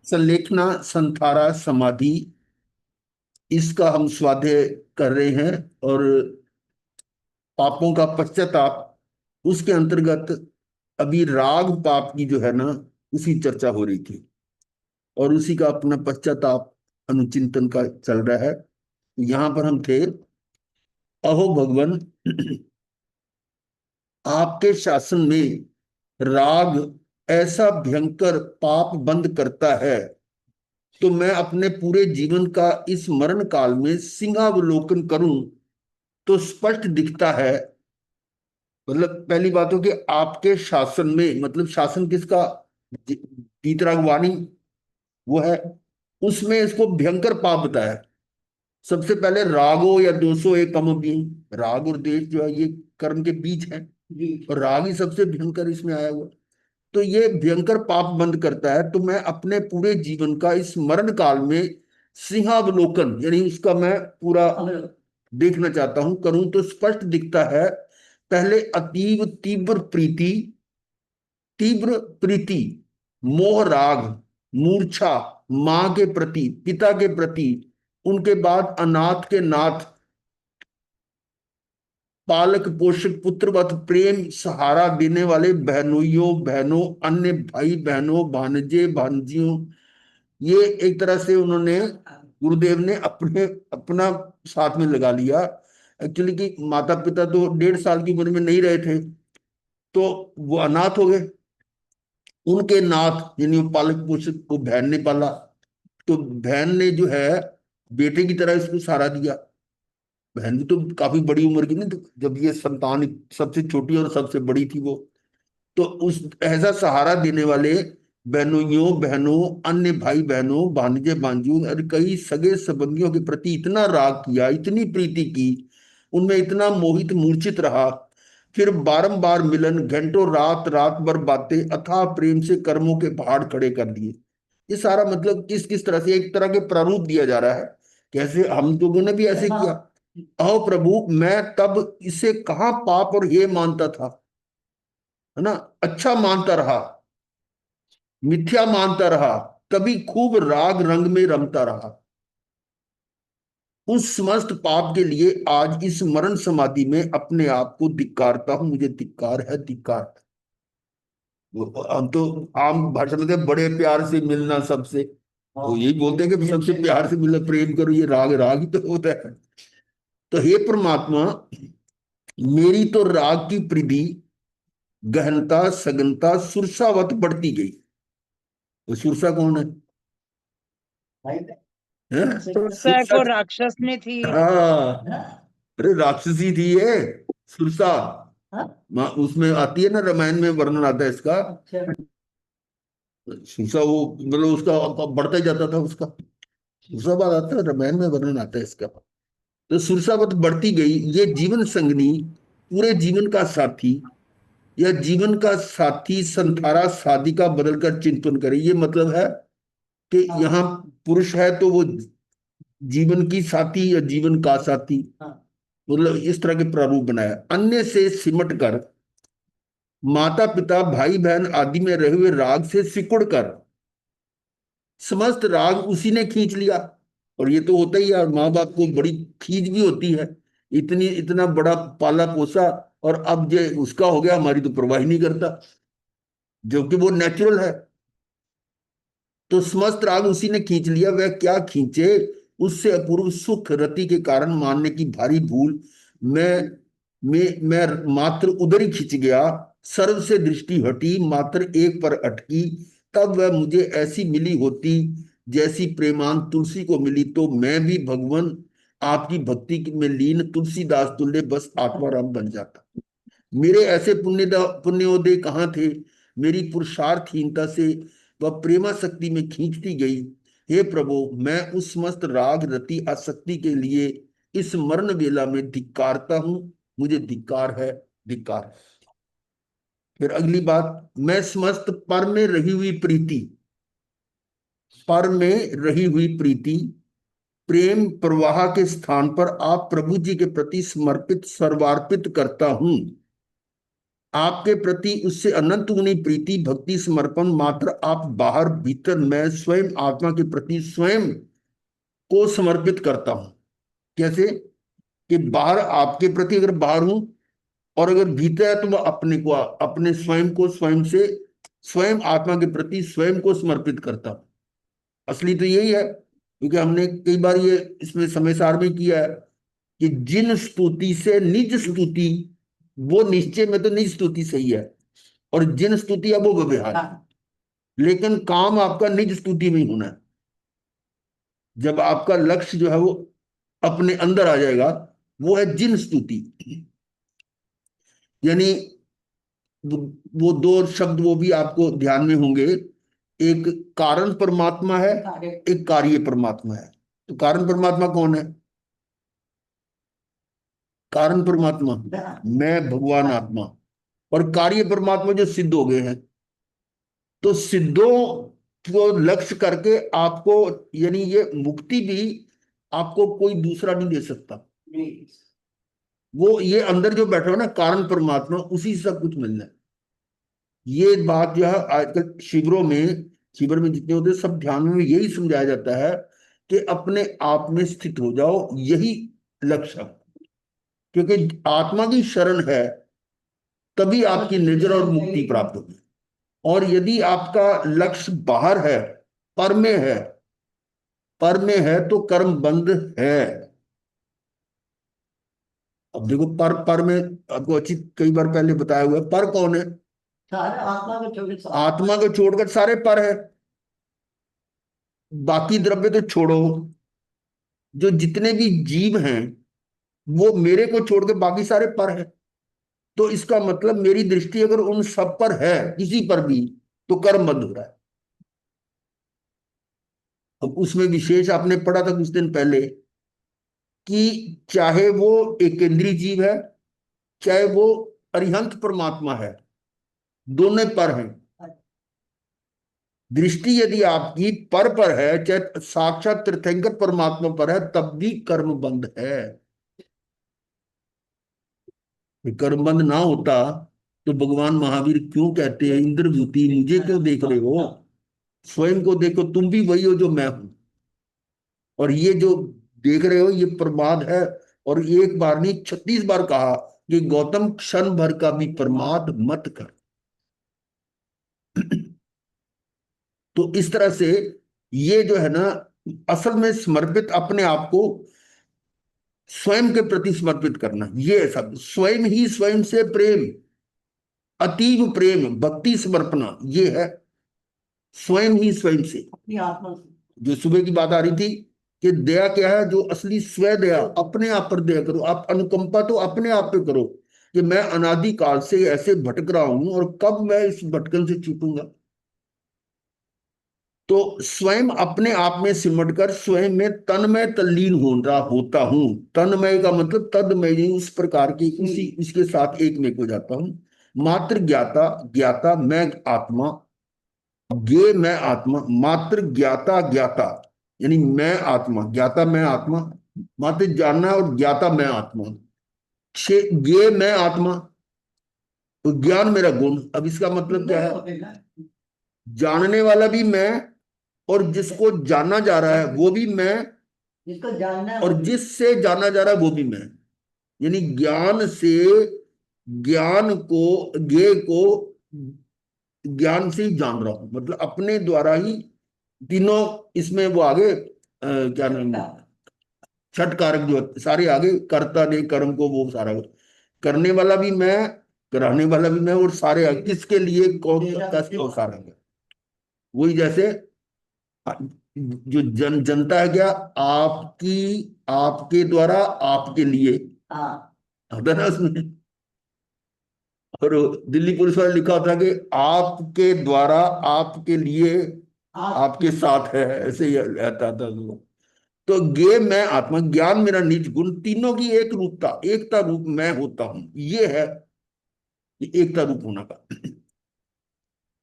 संलेखना संथारा समाधि, इसका हम स्वाध्याय कर रहे हैं। और पापों का पश्चाताप, उसके अंतर्गत अभी राग पाप की जो है ना, उसी चर्चा हो रही थी, और उसी का अपना पश्चाताप अनुचिंतन का चल रहा है। यहां पर हम थे। अहो भगवान, आपके शासन में राग ऐसा भयंकर पाप बंद करता है, तो मैं अपने पूरे जीवन का इस मरण काल में सिंहावलोकन करूं तो स्पष्ट दिखता है। मतलब पहली बात हो कि आपके शासन में, मतलब शासन किसका? पीतराग वाणी वो है, उसमें इसको भयंकर पाप बताया। सबसे पहले रागो या दोषो एक कम भी, राग और द्वेष जो है ये कर्म के बीज है, और राग ही सबसे भयंकर इसमें आया हुआ। तो ये भयंकर पाप बंद करता है, तो मैं अपने पूरे जीवन का इस मरण काल में सिंहावलोकन, यानी उसका मैं पूरा देखना चाहता हूं, करूं तो स्पष्ट दिखता है। पहले अतीव तीव्र प्रीति, तीव्र प्रीति, मोह राग, मूर्छा, मां के प्रति, पिता के प्रति, उनके बाद अनाथ के नाथ, पालक पोषक पुत्रवत प्रेम सहारा देने वाले बहनोइयों बहनों, अन्य भाई बहनों, भांजे भांजियों, ये एक तरह से उन्होंने, गुरुदेव ने अपने अपना साथ में लगा लिया। एक्चुअली कि माता पिता तो 1.5 साल की उम्र में नहीं रहे थे, तो वो अनाथ हो गए। उनके नाथ यानी वो पालक पोषक को बहन ने पाला, तो बहन ने जो है बेटे की तरह इसको सहारा दिया। बहन भी तो काफी बड़ी उम्र की नहीं, तो जब ये संतान सबसे छोटी और सबसे बड़ी थी वो, तो उस ऐसा सहारा देने वाले बहनोइयों बहनों, अन्य भाई बहनों, भांजे भांजियों और कई सगे संबंधियों के प्रति इतना राग किया, इतनी प्रीति की, उनमें इतना मोहित मूर्छित रहा। फिर बारंबार मिलन, घंटों रात रात भर बातें, अथाह प्रेम से कर्मों के पहाड़ खड़े कर दिए। ये सारा मतलब किस किस तरह से एक तरह के प्रारूप दिया जा रहा है, कैसे हम लोगों ने भी ऐसे किया। अहो प्रभु, मैं तब इसे कहाँ पाप और ये मानता था, है ना, अच्छा मानता रहा, मिथ्या मानता रहा, कभी खूब राग रंग में रमता रहा। उस समस्त पाप के लिए आज इस मरण समाधि में अपने आप को धिक्कारता हूं, मुझे धिक्कार है, धिक्कार। हम तो आम भाषा में कहते हैं, बड़े प्यार से मिलना सबसे, तो यही बोलते हैं कि सबसे प्यार से मिलना, प्रेम करो, ये राग राग ही तो होता है। तो हे परमात्मा, मेरी तो राग की प्रीति, गहनता सघनता सुरसावत बढ़ती गई। वो सुरसा कौन है? सुरसा सुरसा, को राक्षस में थी। हाँ, अरे राक्षसी थी ये सुरसा। उसमें आती है ना, रामायण में वर्णन आता है इसका। सुरसा वो मतलब उसका बढ़ता ही जाता था उसका, सुरसा बाद आता है, रामायण में वर्णन आता है इसका। तो सुरसावत बढ़ती गई, ये जीवन संगनी, पूरे जीवन का साथी, या जीवन का साथी संथारा साधिका बदलकर चिंतन करे। ये मतलब है कि यहाँ पुरुष है तो वो जीवन की साथी या जीवन का साथी, मतलब इस तरह के प्रारूप बनाया। अन्य से सिमट कर, माता पिता भाई बहन आदि में रहे हुए राग से सिकुड़ कर, समस्त राग उसी ने खींच लिया। और ये तो होता ही है, माँ बाप को बड़ी खींच भी होती है, इतनी इतना बड़ा पाला पोसा, और अब जो उसका हो गया, हमारी तो परवाह ही नहीं करता, जो कि वो नेचुरल है। तो समस्त राग उसी ने खींच लिया, वह क्या खींचे, उससे अपूर्व सुख रति के कारण मानने की भारी भूल। मैं मात्र उधर ही खिंच गया, सर्व से दृष्टि हटी, मात्र एक पर अटकी। तब वह मुझे ऐसी मिली होती, जैसी प्रेमान तुलसी को मिली, तो मैं भी भगवान आपकी भक्ति में लीन तुलसीदास तुल्य बस आत्माराम बन जाता। मेरे ऐसे पुण्योदय कहाँ थे, मेरी पुरुषार्थहीनता से वह प्रेमा शक्ति में खींचती गई। हे प्रभु, मैं उस समस्त राग रति आसक्ति के लिए इस मरण वेला में धिक्कारता हूं, मुझे धिक्कार है, धिक्कार है। फिर अगली बात, मैं समस्त पर में रही हुई प्रीति, पर में रही हुई प्रीति, प्रेम प्रवाह के स्थान पर आप प्रभु जी के प्रति समर्पित सर्वार्पित करता हूं। आपके प्रति उससे अनंत गुनी प्रीति भक्ति समर्पण मात्र आप बाहर भीतर मैं स्वयं आत्मा के प्रति स्वयं को समर्पित करता हूं। कैसे? कि बाहर आपके प्रति अगर बाहर हूं, और अगर भीतर है तो वह अपने को, अपने स्वयं को स्वयं से, स्वयं आत्मा के प्रति स्वयं को समर्पित करता हूं। असली तो यही है, क्योंकि हमने कई बार ये इसमें समय सार में किया है कि जिन स्तुति से निज स्तुति, वो निश्चय में तो निज स्तुति सही है, और जिन स्तुति है वो व्यवहार है। लेकिन काम आपका निज स्तुति में ही होना है। जब आपका लक्ष्य जो है वो अपने अंदर आ जाएगा, वो है जिन स्तुति। यानी वो वो दो शब्द वो भी आपको ध्यान में होंगे, एक कारण परमात्मा है, एक कार्य परमात्मा है। तो कारण परमात्मा कौन है? कारण परमात्मा मैं भगवान आत्मा, और कार्य परमात्मा जो सिद्ध हो गए हैं। तो सिद्धों को लक्ष्य करके आपको, यानी ये मुक्ति भी आपको कोई दूसरा नहीं दे सकता। वो ये अंदर जो बैठा हो ना कारण परमात्मा, उसी से सब कुछ मिलना है। ये बात जो है आजकल शिविरों में, शिविर में जितने होते हैं सब ध्यान में यही समझाया जाता है कि अपने आप में स्थित हो जाओ, यही लक्ष्य है। क्योंकि आत्मा की शरण है, तभी आपकी निजर और मुक्ति प्राप्त होगी। और यदि आपका लक्ष्य बाहर है, पर में है, पर में है तो कर्म बंद है। अब देखो, पर में आपको अच्छी कई बार पहले बताया हुआ है, पर कौन है? सारे आत्मा को छोड़ के आत्मा को छोड़कर सारे पर है। बाकी द्रव्य तो छोड़ो, जो जितने भी जीव हैं वो मेरे को छोड़ के बाकी सारे पर है। तो इसका मतलब मेरी दृष्टि अगर उन सब पर है, किसी पर भी, तो कर्म बंद हो रहा है। अब उसमें विशेष आपने पढ़ा था कुछ दिन पहले कि चाहे वो एक केंद्रीय जीव है, चाहे वो अरिहंत परमात्मा है, दोनों पर हैं। दृष्टि यदि आपकी पर है, चाहे साक्षात तीर्थंकर परमात्मा पर है, तब भी कर्म बंद है। कर्म बंद ना होता तो भगवान महावीर क्यों कहते हैं, इंद्रभूति मुझे क्यों देख रहे हो, स्वयं को देखो, तुम भी वही हो जो मैं हूं। और ये जो देख रहे हो ये प्रमाद है। और एक बार नहीं 36 बार कहा कि गौतम क्षण भर का भी प्रमाद मत कर। तो इस तरह से ये जो है ना, असल में समर्पित, अपने आप को स्वयं के प्रति समर्पित करना, ये है सब। स्वयं ही स्वयं से प्रेम, अतीव प्रेम, भक्ति समर्पणा, ये है स्वयं ही स्वयं से। अपनी आत्मा से। जो सुबह की बात आ रही थी कि दया क्या है, जो असली स्व दया, अपने आप पर दया करो। आप अनुकंपा तो अपने आप पे करो कि मैं अनादि काल से ऐसे भटक रहा हूं और कब मैं इस भटकन से छूटूंगा। तो स्वयं अपने आप में सिमट कर स्वयं में तन्मय तल्लीन हो रहा होता हूं। तन्मय का मतलब तदमय, उस प्रकार की उसी उसके साथ एक में हो जाता हूं। मात्र ज्ञाता, ज्ञाता मैं आत्मा, ज्ञे मैं आत्मा, मात्र ज्ञाता ज्ञाता, यानी मैं आत्मा, ज्ञाता मैं आत्मा, मात्र जानना और ज्ञाता मैं आत्मा, ज्ञे मैं आत्मा, तो ज्ञान मेरा गुण। अब इसका मतलब क्या है? जानने वाला भी मैं, और जिसको जाना जा रहा है वो भी मैं, जिसको जानना है और जिससे जाना जा रहा है वो भी मैं। यानी ज्ञान से, ज्ञान को, ज्ञे को ज्ञान से ही जान रहा हूं, मतलब अपने द्वारा ही तीनों इसमें वो आगे क्या नाम है, छठ कारक जो सारे आगे, कर्ता ने कर्म को वो सारा करने वाला भी मैं, कराने वाला भी मैं, और सारे आगे किसके लिए, कौन कैसे, वो सारा है। वही जैसे जो जनता है क्या, आपकी, आपके द्वारा आपके लिए, आता ना उसमें। और दिल्ली पुलिस वाले लिखा होता है कि आपके द्वारा आपके लिए आपके साथ है, ऐसे ही आता था तो ज्ञे मैं आत्मा, ज्ञान मेरा निज गुण, तीनों की एक रूपता, एकता रूप मैं होता हूं, ये है एकता रूप होना का।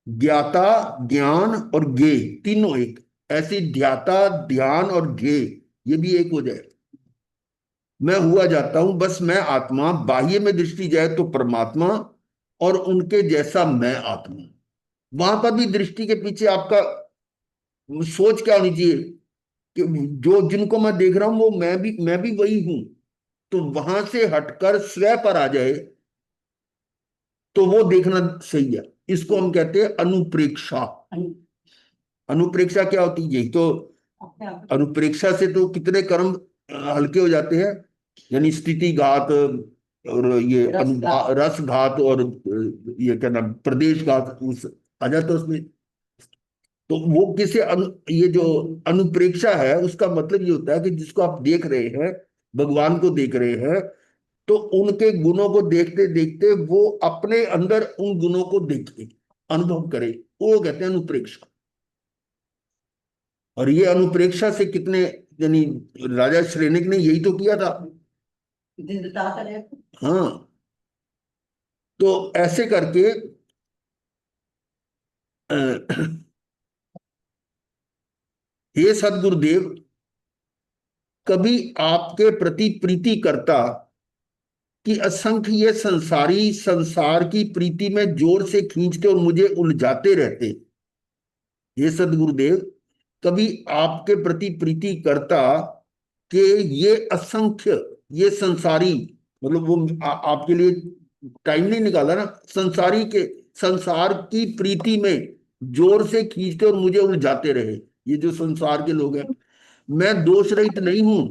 ज्ञाता, ज्ञान और ज्ञे, तीनों एक। ऐसे ध्याता, ध्यान और ज्ञे, ये भी एक हो जाए। मैं हुआ जाता हूं, बस मैं आत्मा, बाह्य में दृष्टि जाए तो परमात्मा, और उनके जैसा मैं आत्मा। वहां पर भी दृष्टि के पीछे आपका सोच क्या होनी चाहिए कि जो जिनको मैं देख रहा हूं वो मैं भी वही हूं। तो वहां से हटकर स्व पर आ जाए तो वो देखना सही है। इसको हम कहते हैं अनुप्रेक्षा। अनुप्रेक्षा क्या होती है? यही तो। अपने आप अनुप्रेक्षा से तो कितने कर्म हल्के हो जाते हैं। यानी स्थिति घात और ये रस का रस घात और ये क्या नाम प्रदेश घात उस आ जाता है उसमें। तो वो ये जो अनुप्रेक्षा है उसका मतलब ये होता है कि जिसको आप देख रहे हैं, भगवान को देख रहे हैं, तो उनके गुणों को देखते देखते वो अपने अंदर उन गुणों को देखे, अनुभव करे, वो कहते हैं अनुप्रेक्षा। और ये अनुप्रेक्षा से कितने, यानी राजा श्रेणिक ने यही तो किया था। दिन बताता रहे। हाँ। तो ऐसे करके अ, हे सदगुरुदेव, कभी आपके प्रति प्रीति करता कि असंख्य ये संसारी संसार की प्रीति में जोर से खींचते और मुझे उलझाते रहते। ये सदगुरुदेव, कभी आपके प्रति प्रीति करता कि ये असंख्य, ये संसारी, मतलब वो आपके लिए टाइम नहीं निकाला ना, संसारी के संसार की प्रीति में जोर से खींचते और मुझे उलझाते रहे। ये जो संसार के लोग हैं, मैं दोष रहित नहीं हूं,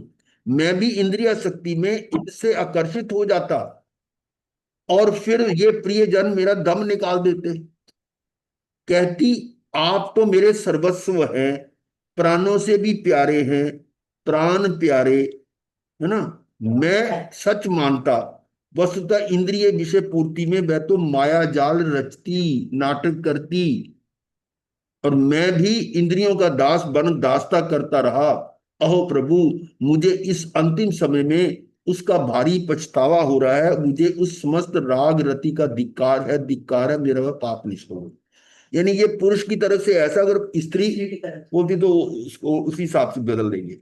मैं भी इंद्रिय शक्ति में इनसे आकर्षित हो जाता और फिर ये प्रियजन मेरा दम निकाल देते। कहती, आप तो मेरे सर्वस्व हैं, प्राणों से भी प्यारे हैं, प्राण प्यारे, है ना। मैं सच मानता, वस्तुतः इंद्रिय विषय पूर्ति में वह तो माया जाल रचती, नाटक करती, और मैं भी इंद्रियों का दास बन दासता करता रहा। अहो प्रभु, मुझे इस अंतिम समय में उसका भारी पछतावा हो रहा है। मुझे उस समस्त राग रति का धिक्कार है, मेरा वह पाप निष्ठुर। यानी ये पुरुष की तरफ से ऐसा, अगर स्त्री इसी की तरह बोलती तो उसको उसी हिसाब से बदल देंगे।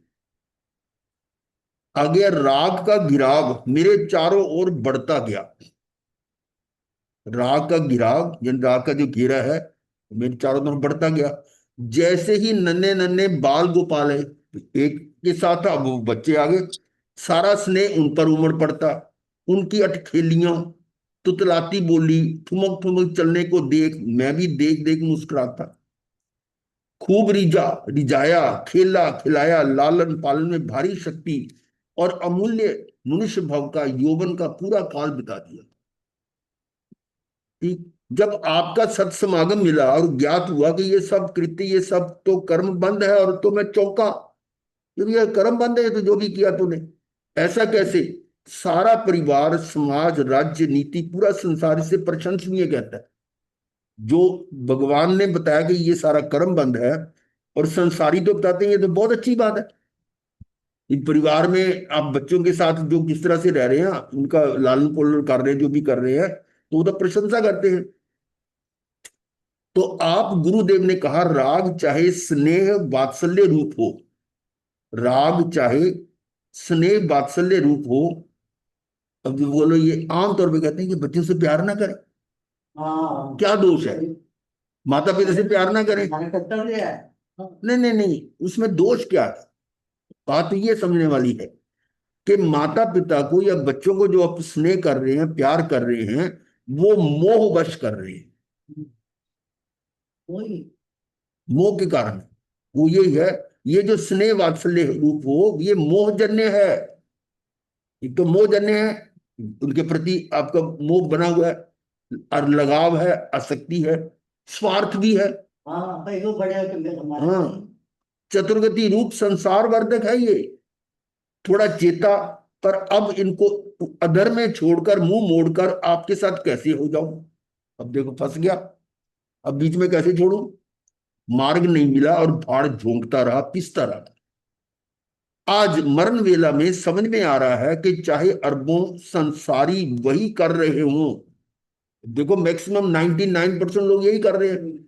आगे, राग का गिराव मेरे चारों ओर बढ़ता गया। राग का गिराव यानी राग का जो घेरा है मेरे चारों तरफ बढ़ता गया। जैसे ही नन्हे नन्हे बाल गोपाल है, एक के साथ अब वो बच्चे आ गए, सारा स्नेह उन पर उमड़ पड़ता। उनकी अटखेलियां, तुतलाती बोली, ठुमक ठुमक चलने को देख मैं भी देख देख मुस्कुराता। खूब रिझाया, खेला खिलाया, लालन पालन में भारी शक्ति और अमूल्य मनुष्य भाव का यौवन का पूरा काल बिता दिया। ठीक। जब आपका सत्समागम मिला और ज्ञात हुआ कि ये सब कृत्य, ये सब तो कर्म बंद है, और तो मैं चौंका, क्योंकि ये कर्म बंद है तो जो भी किया तूने, ऐसा कैसे? सारा परिवार, समाज, राज्य, नीति, पूरा संसार इससे प्रशंसनीय कहता है। जो भगवान ने बताया कि ये सारा कर्म बंद है, और संसारी तो बताते हैं ये तो बहुत अच्छी बात है। इस परिवार में आप बच्चों के साथ जो किस तरह से रह रहे हैं, उनका लालन पालन कर रहे हैं, जो भी कर रहे हैं, तो वो तो प्रशंसा करते हैं। तो आप गुरुदेव ने कहा, राग चाहे स्नेह वात्सल्य रूप हो, राग चाहे स्नेह वात्सल्य रूप हो। अब जो बोलो, ये आमतौर पे कहते हैं कि बच्चों से प्यार ना करें। हाँ क्या दोष है? माता पिता से प्यार ना करें? हमारा कर्तव्य है। हाँ, नहीं नहीं नहीं, उसमें दोष क्या है? बात ये समझने वाली है कि माता पिता को या बच्चों को जो आप स्नेह कर रहे हैं, प्यार कर रहे हैं, वो मोहवश कर रहे हैं। वही मोह के कारण वो यही है। ये जो स्नेह वात्सल्य रूप हो, ये मोहजन्य है। एक तो मोहजन्य है, उनके प्रति आपका मोह बना हुआ है, और लगाव है, आसक्ति है, स्वार्थ भी है। हाँ भाई वो बड़े होकर मेरे हमारे हाँ। चतुर्गति रूप संसार वर्धक है ये। थोड़ा चेता, पर अब इनको अधर में छोड़कर मुंह मोड़कर आपके साथ कैसे हो जाऊं? अब देखो फंस गया। अब बीच में कैसे छोड़ू? मार्ग नहीं मिला और भाड़ झोंकता रहा, पिसता रहा। आज मरण वेला में समझ में आ रहा है कि चाहे अरबों संसारी वही कर रहे हों, देखो मैक्सिमम 99% लोग यही कर रहे हैं।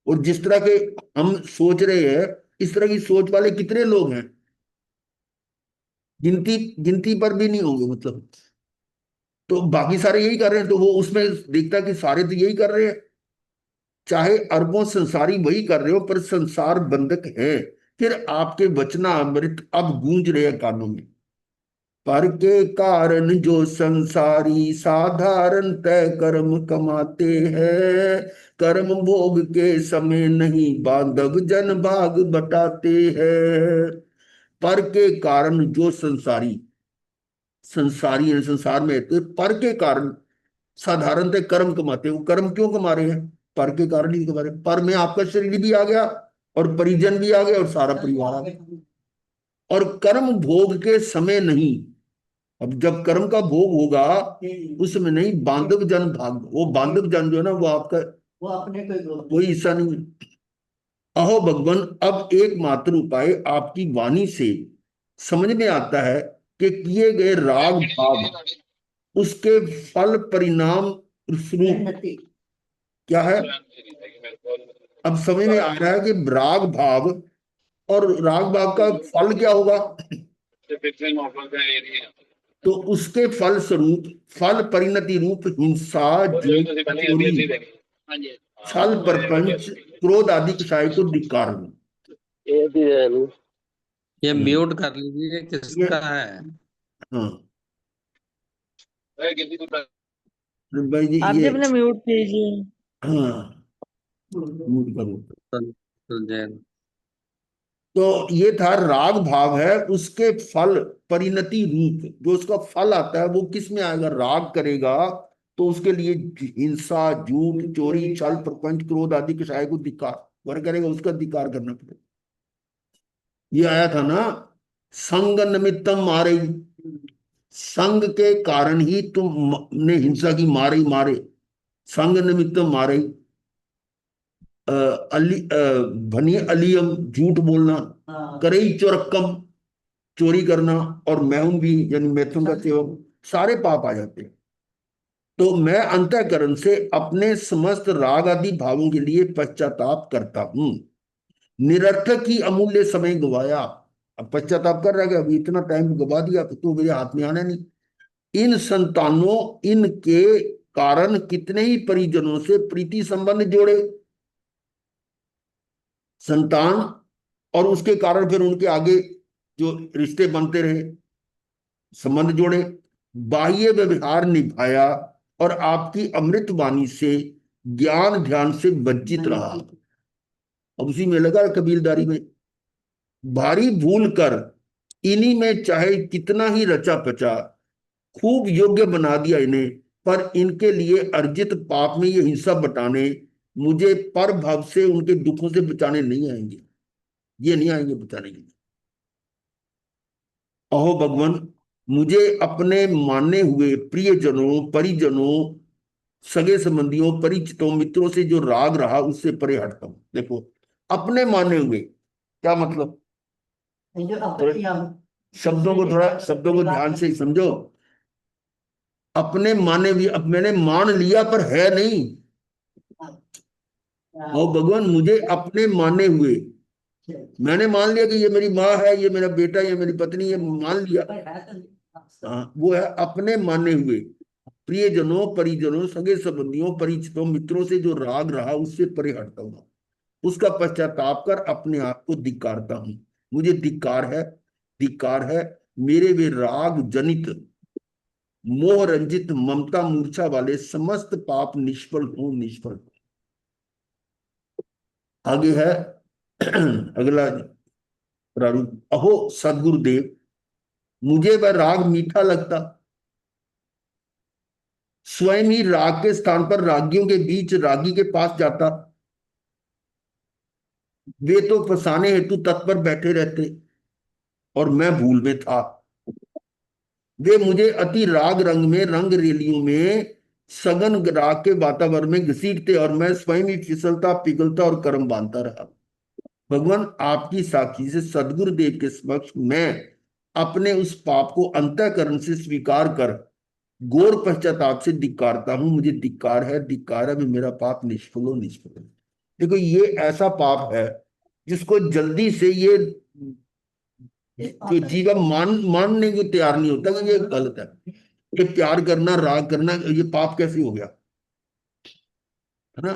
और जिस तरह के हम सोच रहे हैं, इस तरह की सोच वाले कितने लोग हैं, गिनती गिनती पर भी नहीं होंगे मतलब। तो बाकी सारे यही कर रहे हैं, तो वो उसमें देखता कि सारे तो यही कर रहे हैं, चाहे अरबों संसारी वही कर रहे हो, पर संसार बंधक है। फिर आपके वचनामृत अब गूंज रहे हैं कानों में। पर के कारण जो संसारी साधारण तय कर्म कमाते हैं, कर्म भोग के समय नहीं बांधव जन भाग बटाते हैं। पर के कारण जो संसारी, संसारी है, संसार में रहते हैं, पर के कारण साधारणतः कर्म कमाते हैं। वो कर्म क्यों कमा रहे हैं? पर के कारण ही कमा रहे हैं। पर में आपका शरीर भी आ गया, और परिजन भी आ गया, और सारा परिवार आ गया। और कर्म भोग के समय नहीं, अब जब कर्म का भोग होगा उसमें नहीं बांधव जन भाग, वो बांधव जन जो है ना, वो आपका वो अपने कोई हिस्सा नहीं है। अहो भगवान, अब एकमात्र उपाय आपकी वाणी से समझ में आता है कि किए गए राग भाव, उसके फल परिणाम स्वरूप क्या है। अब समझ में आ रहा है कि राग भाव, और राग भाव का फल क्या होगा। तो उसके फल स्वरूप, फल परिणति रूप हिंसा, झूठ, चोरी, छल, प्रपंच, क्रोध आदि कषाय को धिक्कार। ये म्यूट कर लीजिए, ये किसका है? हाँ भाई जी, आप भी ये अपना म्यूट कीजिए। हाँ म्यूट करो। जैन। तो ये था राग भाव है, उसके फल परिणति रूप, जो उसका फल आता है वो किस में आएगा। राग करेगा तो उसके लिए हिंसा, झूठ, चोरी, छल, प्रपंच, क्रोध आदि कषाय को धिक्कार, वर करेगा, उसका धिक्कार करना पड़ेगा। ये आया था ना, संग निमित्तम मारे, संग के कारण ही तुम ने हिंसा की, मारे ही मारे, संग निमित्तम मारे। भनी अलियम, झूठ बोलना, करई चोरक्कम, चोरी करना, और मैथुन भी, यानी मैथुन का सेवन, सारे पाप आ जाते हैं। तो मैं अंतःकरण से अपने समस्त राग आदि भावों के लिए पश्चाताप करता हूं। निरर्थक ही अमूल्य समय गवाया। अब पश्चाताप कर रहा है कि अभी इतना टाइम गवा दिया तो मेरे हाथ में आना नहीं। इन संतानों, इनके कारण कितने ही परिजनों से प्रीति संबंध जोड़े, संतान, और उसके कारण फिर उनके आगे जो रिश्ते बनते रहे, संबंध जोड़े, बाह्य व्यवहार निभाया, और आपकी अमृत वाणी से ज्ञान ध्यान से वंचित रहा। अब उसी में लगा कबीलदारी में, भारी भूल कर इन्हीं में चाहे कितना ही रचा पचा, खूब योग्य बना दिया इन्हें, पर इनके लिए अर्जित पाप में ये हिंसा बटाने, मुझे पर भाव से उनके दुखों से बचाने नहीं आएंगे, ये नहीं आएंगे बचाने के लिए। अहो भगवान, मुझे अपने माने हुए प्रियजनों, परिजनों, सगे संबंधियों, परिचितों, मित्रों से जो राग रहा उससे परे हटता हूं। देखो, अपने माने हुए क्या मतलब, शब्दों को थोड़ा, शब्दों को ध्यान से समझो। अपने माने हुए, अब मैंने मान लिया पर है नहीं। और भगवान, मुझे अपने माने हुए, मैंने मान लिया कि ये मेरी माँ है, ये मेरा बेटा, ये मेरी पत्नी, ये मान लिया। हाँ, वो है अपने माने हुए प्रियजनों, परिजनों, सगे संबंधियों, परिचितों, मित्रों से जो राग रहा उससे परे हटता हूँ। उसका पश्चाताप कर अपने आप को धिक्कारता हूँ। मुझे धिक्कार है, धिक्कार है। मेरे वे राग जनित, मोह रंजित, ममता मूर्छा वाले समस्त पाप निष्फल हो, निष्फल हो। आगे है अगला प्रारूप। अहो सदगुरुदेव, मुझे वह राग मीठा लगता, स्वयं ही राग के स्थान पर रागियों के बीच रागी के पास जाता, वे तो फसाने हेतु तत्पर बैठे रहते, और मैं भूल में था। वे मुझे अति राग रंग में, रंग रेलियों में, सघन राग के वातावरण में घसीटते, और मैं स्वयं ही फिसलता, पिघलता और कर्म बांधता रहा। भगवान, आपकी साक्षी से सदगुरुदेव के समक्ष मैं अपने उस पाप को अंतःकरण से स्वीकार कर घोर पश्चाताप से धिक्कारता हूं। मुझे धिक्कार है, धिक्कार है, मेरा पाप निष्फल हो, निष्फल हो। देखो, ये ऐसा पाप है जिसको जल्दी से ये जो जीवन मानने को तैयार नहीं होता कि ये गलत है। ये प्यार करना, राग करना, ये पाप कैसे हो गया, है ना।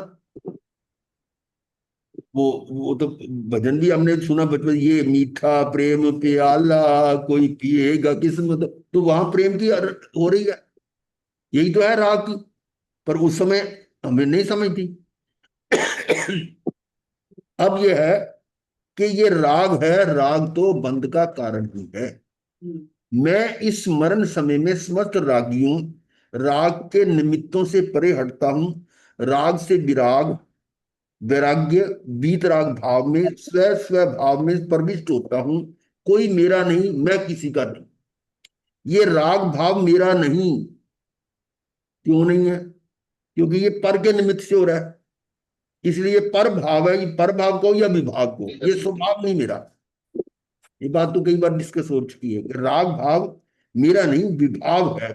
वो तो भजन भी हमने सुना बचपन, ये मीठा प्रेम प्याला कोई पिएगा किस्मत, तो वहां प्रेम की हो रही है, यही तो है राग की। पर उस समय हमें नहीं समझ थी। अब ये है कि ये राग है, राग तो बंध का कारण ही है। मैं इस मरण समय में समस्त रागियों, राग के निमित्तों से परे हटता हूं, राग से विराग, वैराग्य, वीतराग भाव में स्व स्व भाव में प्रविष्ट होता हूं। कोई मेरा नहीं, मैं किसी का नहीं। ये राग भाव मेरा नहीं, क्यों नहीं है? क्योंकि ये पर के निमित्त से हो रहा है, इसलिए पर भाव है। ये पर भाव को या विभाग को, ये स्वभाव नहीं मेरा। ये बात तो कई बार डिस्कस हो चुकी है कि राग भाव मेरा नहीं, विभाव है।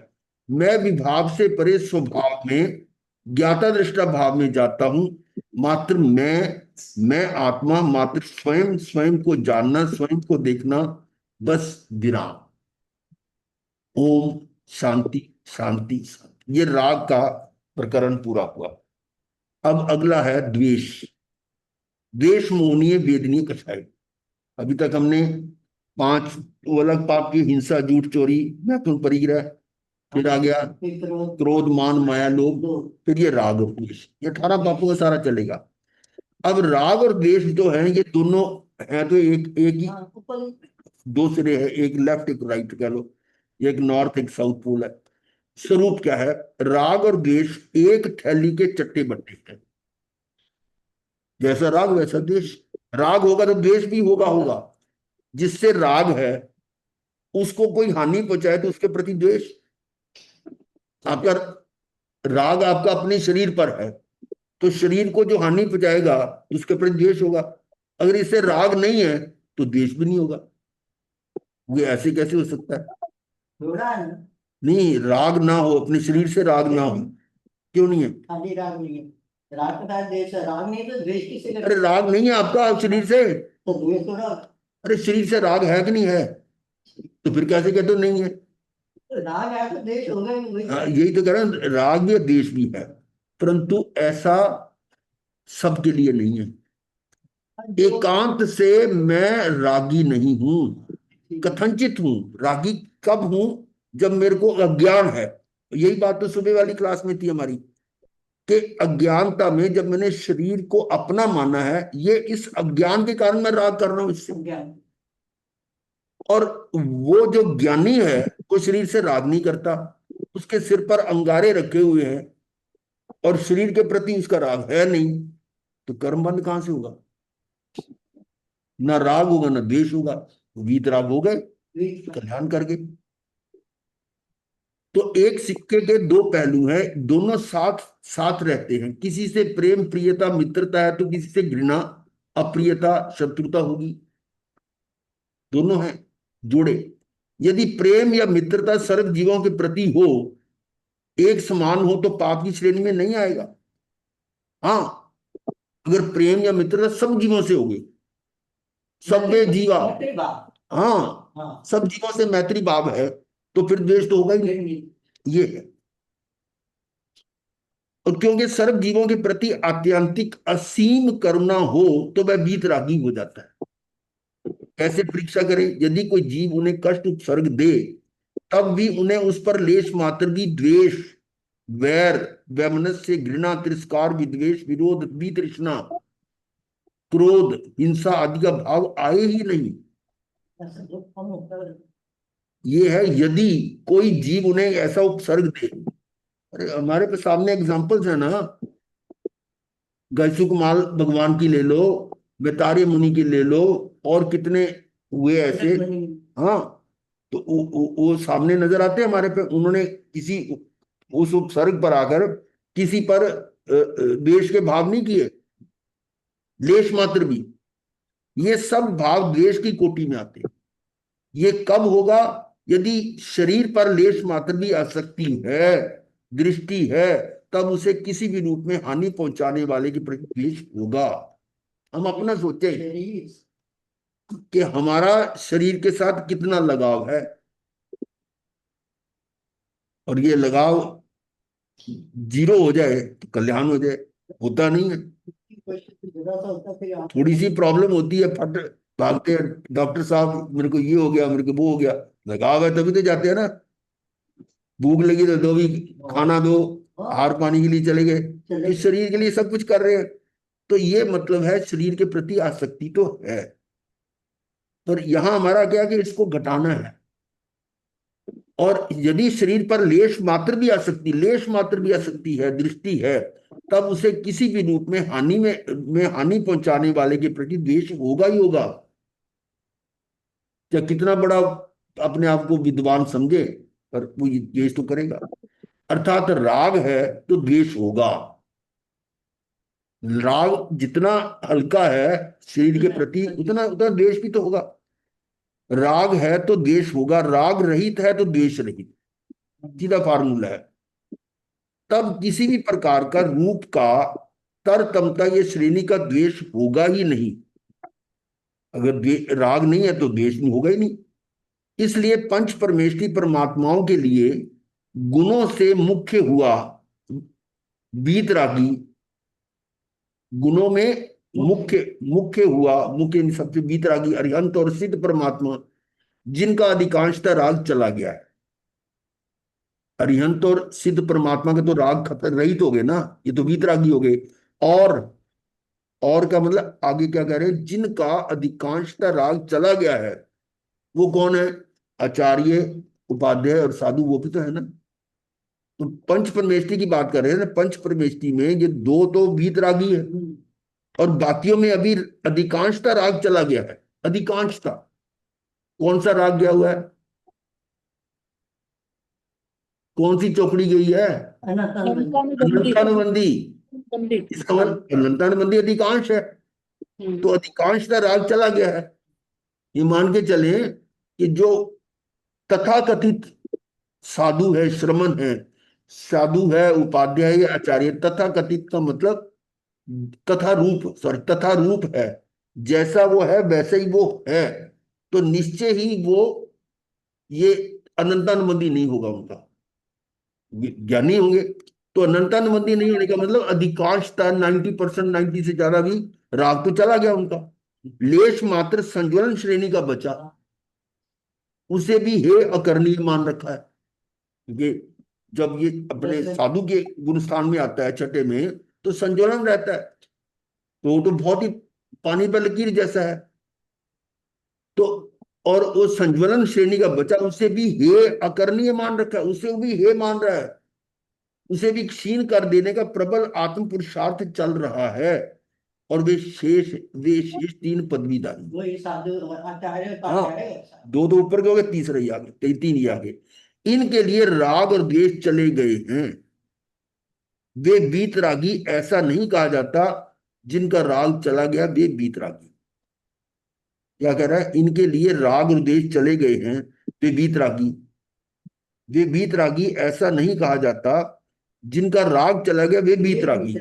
मैं विभाव से परे स्वभाव में, ज्ञाता दृष्टा भाव में जाता हूं। मात्र मैं आत्मा, मात्र स्वयं, स्वयं को जानना, स्वयं को देखना, बस विराम। ओम शांति शांति शांति। ये राग का प्रकरण पूरा हुआ। अब अगला है द्वेष। द्वेष मोहनीय वेदनीय कषाय। अभी तक हमने 5 अलग पाप की, हिंसा, झूठ, चोरी, मैथुन, परिग्रह, फिर आ गया क्रोध, मान, माया, लोभ, फिर ये राग और द्वेष। ये 18 पापों का सारा चलेगा। अब राग और द्वेष जो है, ये दोनों है तो एक ही, दो सिरे है, एक लेफ्ट एक राइट कह लो, एक नॉर्थ एक साउथ पोल है। स्वरूप क्या है? राग और द्वेष एक थैली के चट्टे बट्टे हैं। जैसा राग वैसा द्वेष। राग होगा तो द्वेष भी होगा। जिससे राग है, उसको कोई हानि पहुंचाए तो उसके प्रति द्वेष। आपका राग आपका अपने शरीर पर है, तो शरीर को जो हानि पहुंचाएगा उसके प्रति द्वेष होगा। अगर इससे राग नहीं है तो द्वेष भी नहीं होगा। ये ऐसे कैसे हो सकता है? जोड़ा है ना। नहीं, राग ना हो, अपने शरीर से राग ना हो, क्यों नहीं है? खाली राग नहीं है, राग के साथ द्वेष है, राग नहीं तो द्वेष किससे अरे राग नहीं है आपका शरीर से, तो द्वेष तो राग। अरे शरीर से राग है कि नहीं है? तो फिर कैसे कहते हो नहीं है? तो राग है तो द्वेष होगा ही वही। हाँ, यही तो कह रहा हूं, राग भी और द्वेष भी है, परंतु ऐसा सबके लिए नहीं है। एकांत से मैं रागी नहीं हूं, कथनचित हूं। रागी कब हूं? जब मेरे को अज्ञान है। यही बात तो सुबह वाली क्लास में थी हमारी, कि अज्ञानता में जब मैंने शरीर को अपना माना है, ये इस अज्ञान के कारण मैं राग कर रहा हूं इससे। और वो जो ज्ञानी है, वो शरीर से राग नहीं करता, उसके सिर पर अंगारे रखे हुए हैं और शरीर के प्रति उसका राग है नहीं, तो कर्म बंध कहां से होगा? ना राग होगा ना द्वेष होगा, वीत राग हो गए, कल्याण कर गए। तो एक सिक्के के दो पहलू हैं, दोनों साथ साथ रहते हैं। किसी से प्रेम प्रियता मित्रता है तो किसी से घृणा अप्रियता शत्रुता होगी। दोनों हैं जोड़े। यदि प्रेम या मित्रता सर्व जीवों के प्रति हो, एक समान हो, तो पाप की श्रेणी में नहीं आएगा। हाँ, अगर प्रेम या मित्रता सब जीवों से होगी, सब में जीवा, हाँ, हाँ। सब जीवों से मैत्री भाव है, तो फिर द्वेष तो होगा ही नहीं। ये है। और क्योंकि सर्व जीवों के प्रति आत्यंतिक असीम करुणा हो, तो वह वीतरागी हो जाता है। कैसे परीक्षा करें? यदि कोई जीव उन्हें कष्ट उत्सर्ग दे, तब भी उन्हें उस पर लेश मात्र भी द्वेष, वैर, वैमनस्य, घृणा, तिरस्कार, विद्वेष, विरोध, वितृष्णा, क्रोध, हिंसा आदि का भाव आए ही नहीं। ये है यदि कोई जीव उन्हें ऐसा उपसर्ग दे। अरे हमारे पे सामने एग्जांपल्स है ना, गैसुकमाल भगवान की ले लो, बेतारी मुनि की ले लो, और कितने हुए ऐसे। हाँ, तो वो सामने नजर आते हैं हमारे पे। उन्होंने किसी उस उपसर्ग पर आकर किसी पर द्वेष के भाव नहीं किए, लेश मात्र भी। ये सब भाव द्वेष की कोटि में आते हैं। ये कब होगा? यदि शरीर पर लेश मात्र भी आसक्ति है, दृष्टि है, तब उसे किसी भी रूप में हानि पहुंचाने वाले के प्रति द्वेष होगा। हम अपना सोचें कि हमारा शरीर के साथ कितना लगाव है, और ये लगाव जीरो हो जाए तो कल्याण हो जाए, होता नहीं है। जरा सा होता फिर आप थोड़ी सी प्रॉब्लम होती है, फट भागते हैं, डॉक्टर साहब मेरे को ये हो गया, मेरे को वो हो गया। लगाव है तभी तो जाते हैं ना। भूख लगी तो दो भी खाना दो, आहार पानी के लिए चले गए, चले इस शरीर के लिए सब कुछ कर रहे हैं। तो ये मतलब है शरीर के प्रति आसक्ति तो है, पर यहां हमारा क्या कि इसको घटाना है। और यदि शरीर पर लेश मात्र भी आसक्ति है, दृष्टि है, तब उसे किसी भी रूप में हानि पहुंचाने वाले के प्रति द्वेष होगा ही होगा। चाहे कितना बड़ा अपने आप को विद्वान समझे, पर वो ये द्वेष तो करेगा। अर्थात राग है तो द्वेष होगा। राग जितना हल्का है शरीर के प्रति, उतना उतना द्वेष भी तो होगा। राग है तो द्वेष होगा, राग रहित है तो द्वेष रहित, सीधा फार्मूला है। तब किसी भी प्रकार का रूप का तरतमता ये श्रेणी का द्वेष होगा ही नहीं। अगर राग नहीं है तो द्वेष नहीं होगा ही नहीं। इसलिए पंच परमेष्टि परमात्माओं के लिए गुणों से मुख्य हुआ वीतरागी, गुणों में मुख्य मुख्य हुआ, मुख्य इन सबसे वीतरागी अरिहंत और सिद्ध परमात्मा, जिनका अधिकांशतः राग चला गया है। अरिहंत और सिद्ध परमात्मा के तो राग खतर रहित हो गए ना, ये तो वीतरागी हो गए। और और का मतलब आगे क्या कह रहे हैं, जिनका अधिकांशतः राग चला गया है, वो कौन है? आचार्य, उपाध्याय और साधु, वो भी तो है ना। तो पंच परमेष्टि की बात कर रहे हैं ना, पंच परमेष्टि में ये दो तो वीतरागी है, और बाकियों में अभी अधिकांशता राग चला गया है। अधिकांशता कौन सा राग गया हुआ है? कौन सी चौकड़ी गई है? अनंतानुबंधी। इसका मतलब अनंतानुबंधी अधिकांश है, तो अधिकांशता राग चला गया है। ये मान के चले कि जो तथाकथित साधु है, श्रमण है, साधु है, उपाध्याय है, आचार्य, तथाकथित का मतलब तथा रूप है, जैसा वो है वैसे ही वो है, तो निश्चय ही वो ये अनंतानुबंधी नहीं होगा उनका। ज्ञानी होंगे तो अनंतानुबंधी नहीं होने का मतलब अधिकांशतः 90%, 90 से ज्यादा भी राग तो चला गया उनका। लेश मात्र संज्वलन श्रेणी का बचा, उसे भी हे अकरणीय मान रखा है। क्योंकि जब ये अपने साधु के गुणस्थान में आता है छठे में, तो संज्वलन रहता है, तो वो तो बहुत ही पानी पर लकीर जैसा है। तो और वो संज्वलन श्रेणी का बचा, उसे भी हे अकरणीय मान रखा है, उसे भी हे मान रहा है। उसे भी क्षीण कर देने का प्रबल आत्म पुरुषार्थ चल रहा है। और वे शेष तीन पदवीधारी, वही साधु आचार्य हाँ, उपाध्याय दो दो ऊपर के हो गए, तीसरा ही आगे, तीन ही आगे। इनके लिए राग और द्वेष चले गए हैं। वे बीतरागी ऐसा नहीं कहा जाता, जिनका राग चला गया वे बीतरागी। क्या कह रहा है? इनके लिए राग और द्वेष चले गए हैं, वे बीतरागी। वे बीतरागी ऐसा नहीं कहा जाता, जिनका राग चला गया वे बीतरागी।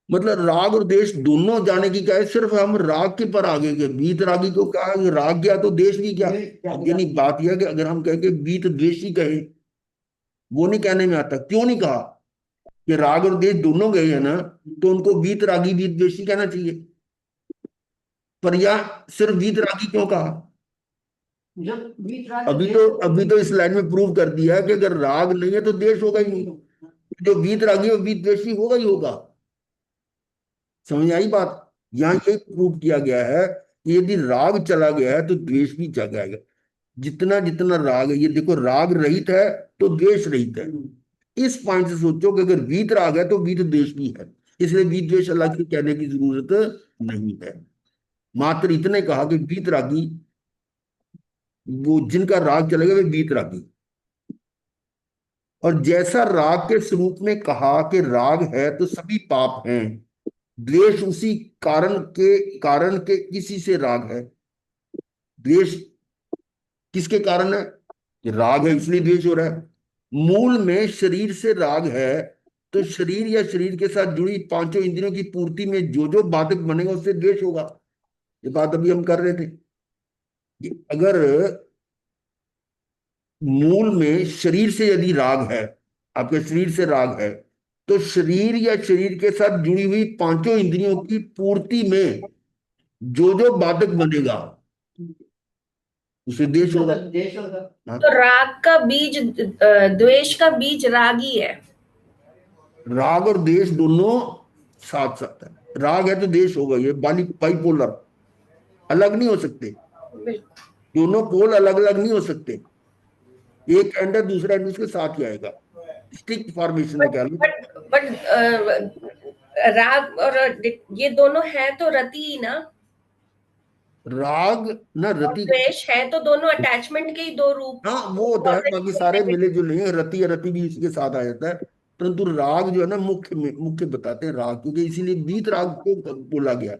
मतलब राग और देश दोनों जाने की क्या है, सिर्फ हम राग के पर आगे गए, बीत रागी को कहा कि राग गया तो देश भी क्या। अब यानी बात यह है कि अगर हम कहें कि बीत द्वेषी कहे, वो नहीं कहने में आता। क्यों नहीं कहा कि राग और देश दोनों गए हैं ना, तो उनको बीत रागी बीत द्वेषी कहना चाहिए। पर यह सिर्फ बीत रागी क्यों कहा? जब बीच रात अभी तो इस लाइन में प्रूव कर दिया कि अगर राग नहीं है तो देश होगा ही नहीं। जो बीत रागी और बीत द्वेषी होगा ही होगा। समझ आई बात? यहां ये प्रूव किया गया है कि यदि राग चला गया है तो द्वेष भी चला जाएगा। जितना जितना राग है, ये देखो, राग रहित है तो द्वेष रहित है। इस पॉइंट से सोचो कि अगर वीत राग है तो वीत द्वेष भी है, इसलिए वीत द्वेष अलग से कहने की जरूरत नहीं है। मात्र इतने कहा कि वीत रागी, वो जिनका राग चलेगा वे वीत रागी। और जैसा राग के स्वरूप में कहा कि राग है तो सभी पाप हैं, द्वेष उसी कारण के किसी से राग है। द्वेष किसके कारण है? कि राग है इसलिए द्वेष हो रहा है। मूल में शरीर से राग है, तो शरीर या शरीर के साथ जुड़ी पांचों इंद्रियों की पूर्ति में जो जो बाधक बनेगा उससे द्वेष होगा। ये बात अभी हम कर रहे थे कि अगर मूल में शरीर से यदि राग है, आपके शरीर से राग है, तो शरीर या शरीर के साथ जुड़ी हुई पांचों इंद्रियों की पूर्ति में जो जो बाधक बनेगा उसे देश होगा। देश होगा। हाँ? तो राग का बीज द्वेष का बीज राग ही है। राग और देश दोनों साथ साथ है। राग है तो देश होगा, ये बाइपोलर, अलग नहीं हो सकते, दोनों पोल अलग अलग नहीं हो सकते। एक एंड है, दूसरा एंड उसके साथ ही आएगा, स्टिक फॉर्मेशन में कह लो। बट राग और ये दोनों है तो रति ही ना, राग ना और रति, द्वेष है तो दोनों अटैचमेंट के ही दो रूप। हाँ वो होता है, बाकी सारे मिले जुले हैं, रति रति भी इसके साथ आ जाता है। परंतु राग जो है ना मुख्य बताते हैं राग, क्योंकि इसीलिए बीत राग को बोला गया,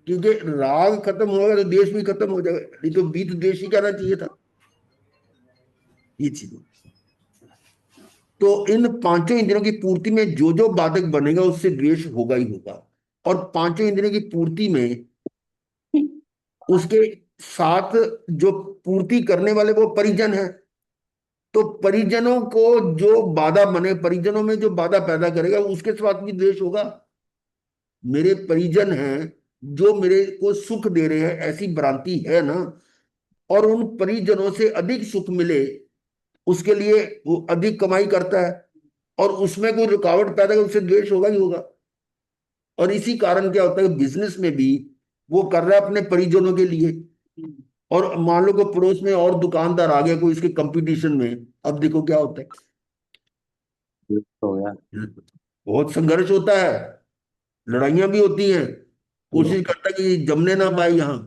क्योंकि राग खत्म होगा तो देश भी खत्म हो जाएगा, नहीं तो बीत देश ही कहना चाहिए था। ये चीज, तो इन पांचों इंद्रियों की पूर्ति में जो जो बाधक बनेगा उससे द्वेष होगा ही होगा। और पांचों इंद्रियों की पूर्ति में उसके साथ जो पूर्ति करने वाले वो परिजन है, तो परिजनों को जो बाधा बने, परिजनों में जो बाधा पैदा करेगा उसके साथ भी द्वेष होगा। मेरे परिजन हैं जो मेरे को सुख दे रहे हैं, ऐसी भ्रांति है ना, और उन परिजनों से अधिक सुख मिले उसके लिए वो अधिक कमाई करता है, और उसमें कोई रुकावट पैदा कर, उससे द्वेष होगा ही होगा। और इसी कारण क्या होता है, बिजनेस में भी वो कर रहा है अपने परिजनों के लिए, और मान लो को पड़ोस में और दुकानदार आ गया कोई इसके कंपटीशन में, अब देखो क्या होता है, हो गया। बहुत संघर्ष होता है, लड़ाइयां भी होती हैं, कोशिश करता है कि जमने ना पाए यहाँ।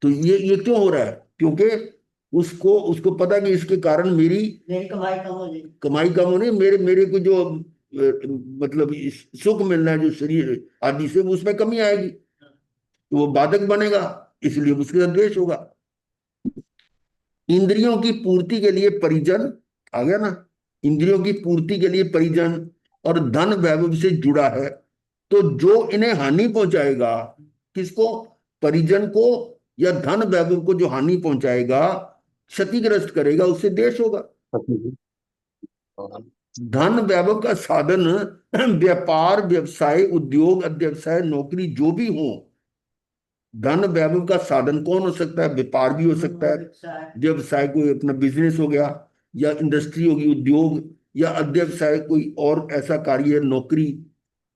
तो ये क्यों हो रहा है, क्योंकि उसको उसको पता है कि इसके कारण मेरी मेरी कमाई कम हो जाएगी। कमाई कम होनी, मेरे मेरे को जो मतलब सुख मिलना है जो शरीर आदि से, उसमें कमी आएगी, तो वो बाधक बनेगा, इसलिए उसके साथ द्वेष होगा। इंद्रियों की पूर्ति के लिए परिजन आ गया ना, इंद्रियों की पूर्ति के लिए परिजन और धन वैभव से जुड़ा है, तो जो इन्हें हानि पहुंचाएगा, किसको, परिजन को या धन वैभव को जो हानि पहुंचाएगा, क्षतिग्रस्त करेगा, उससे द्वेष होगा। धन वैभव का साधन व्यापार, व्यवसाय, उद्योग, अध्यवसाय, नौकरी जो भी हो, धन वैभव का साधन कौन हो सकता है, व्यापार भी हो सकता है, व्यवसाय कोई अपना बिजनेस हो गया, या इंडस्ट्री होगी, उद्योग, या अध्यवसाय कोई और ऐसा कार्य है, नौकरी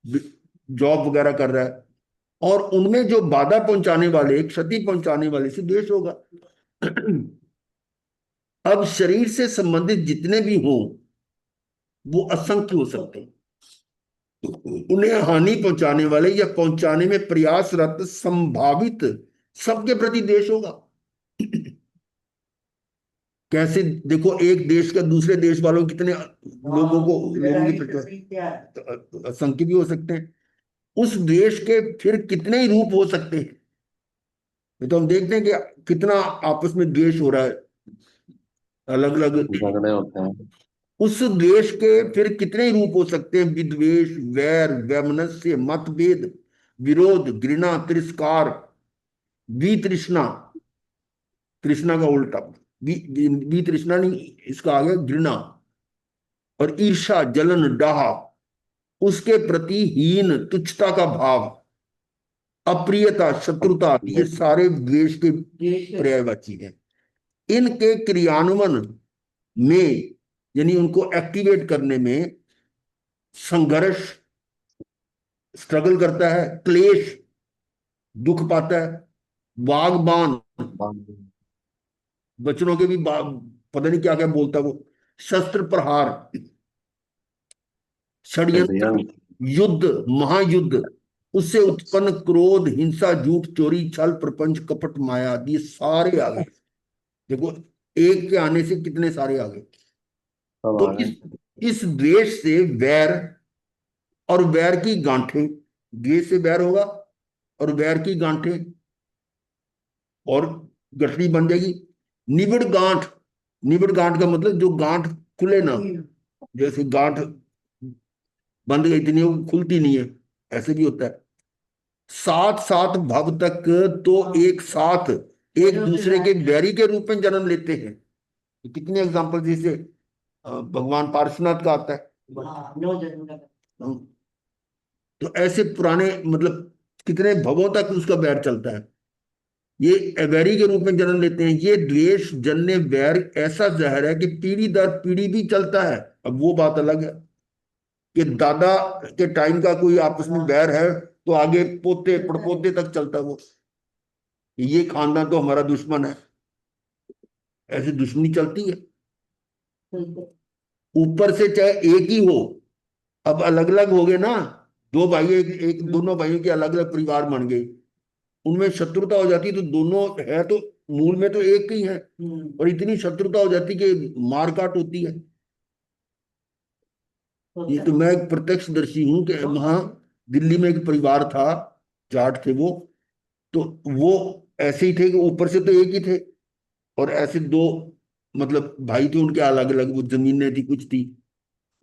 जॉब वगैरह कर रहा है, और उनमें जो बाधा पहुंचाने वाले, क्षति पहुंचाने वाले से द्वेष होगा। अब शरीर से संबंधित जितने भी हों वो असंख्य हो सकते हैं, उन्हें हानि पहुंचाने वाले या पहुंचाने में प्रयासरत संभावित सबके प्रति द्वेष होगा। कैसे, देखो एक देश का दूसरे देश वालों कितने लोगों के असंख्य भी हो सकते हैं, उस देश के फिर कितने ही रूप हो सकते हैं। ये तो हम देखते हैं कि कितना आपस में द्वेष हो रहा है, अलग अलग झगड़े होते हैं। उस द्वेष के फिर कितने ही रूप हो सकते हैं, विद्वेष, वैर, वैमनस्य, मतभेद, विरोध, घृणा, तिरस्कार, वितृष्णा, तृष्णा का उल्टा, वितृष्णा नहीं, इसका आ गया घृणा, और ईर्षा, जलन, डाह, उसके प्रति हीन, तुच्छता का भाव, अप्रियता, शत्रुता, ये सारे द्वेष के पर्यायवाची हैं। इनके क्रियान्वयन में, यानी उनको एक्टिवेट करने में संघर्ष, स्ट्रगल करता है, क्लेश, दुख पाता है, बागबान, बचनों के भी पता नहीं क्या क्या बोलता वो, शस्त्र प्रहार, षड्यंत्र, युद्ध, महायुद्ध, उससे उत्पन्न क्रोध, हिंसा, झूठ, चोरी, छल, प्रपंच, कपट, माया, ये सारे आ गए। देखो एक के आने से कितने सारे आ गए। तो इस द्वेष से वैर, और वैर की गांठें, द्वेष से वैर होगा और वैर की गांठें, और गठरी बन जाएगी, निबिड़ गांठ। निबिड़ गांठ का मतलब जो गांठ खुले ना, जैसे गांठ बंद गई इतनी वो खुलती नहीं है, ऐसे भी होता है। सात सात भव तक तो एक साथ एक दूसरे के बैरी के रूप में जन्म लेते हैं, कितने एग्जाम्पल जैसे भगवान पार्श्वनाथ का आता है। हाँ, 9 जन्म का। हम्म, तो ऐसे पुराने मतलब कितने भवों तक उसका बैर चलता है। ये वैरी के रूप में जन्म लेते हैं। ये द्वेष जन्य वैर ऐसा जहर है कि पीढ़ी दर पीढ़ी भी चलता है। अब वो बात अलग है कि दादा के टाइम का कोई आपस में बैर है तो आगे पोते पड़पोते तक चलता है वो, ये खानदान तो हमारा दुश्मन है, ऐसी दुश्मनी चलती है। ऊपर से चाहे एक ही हो, अब अलग अलग हो गए ना, दो भाई एक दोनों भाइयों के अलग अलग परिवार बन गए, उनमें शत्रुता हो जाती तो दोनों है तो मूल में तो एक ही है, और इतनी शत्रुता हो जाती कि मारकाट होती है। ये तो मैं एक प्रत्यक्षदर्शी हूं कि वहां दिल्ली में एक परिवार था, जाट थे वो, तो वो ऐसे ही थे कि ऊपर से तो एक ही थे, और ऐसे दो मतलब भाई थे उनके अलग अलग, वो जमीनें थी कुछ थी,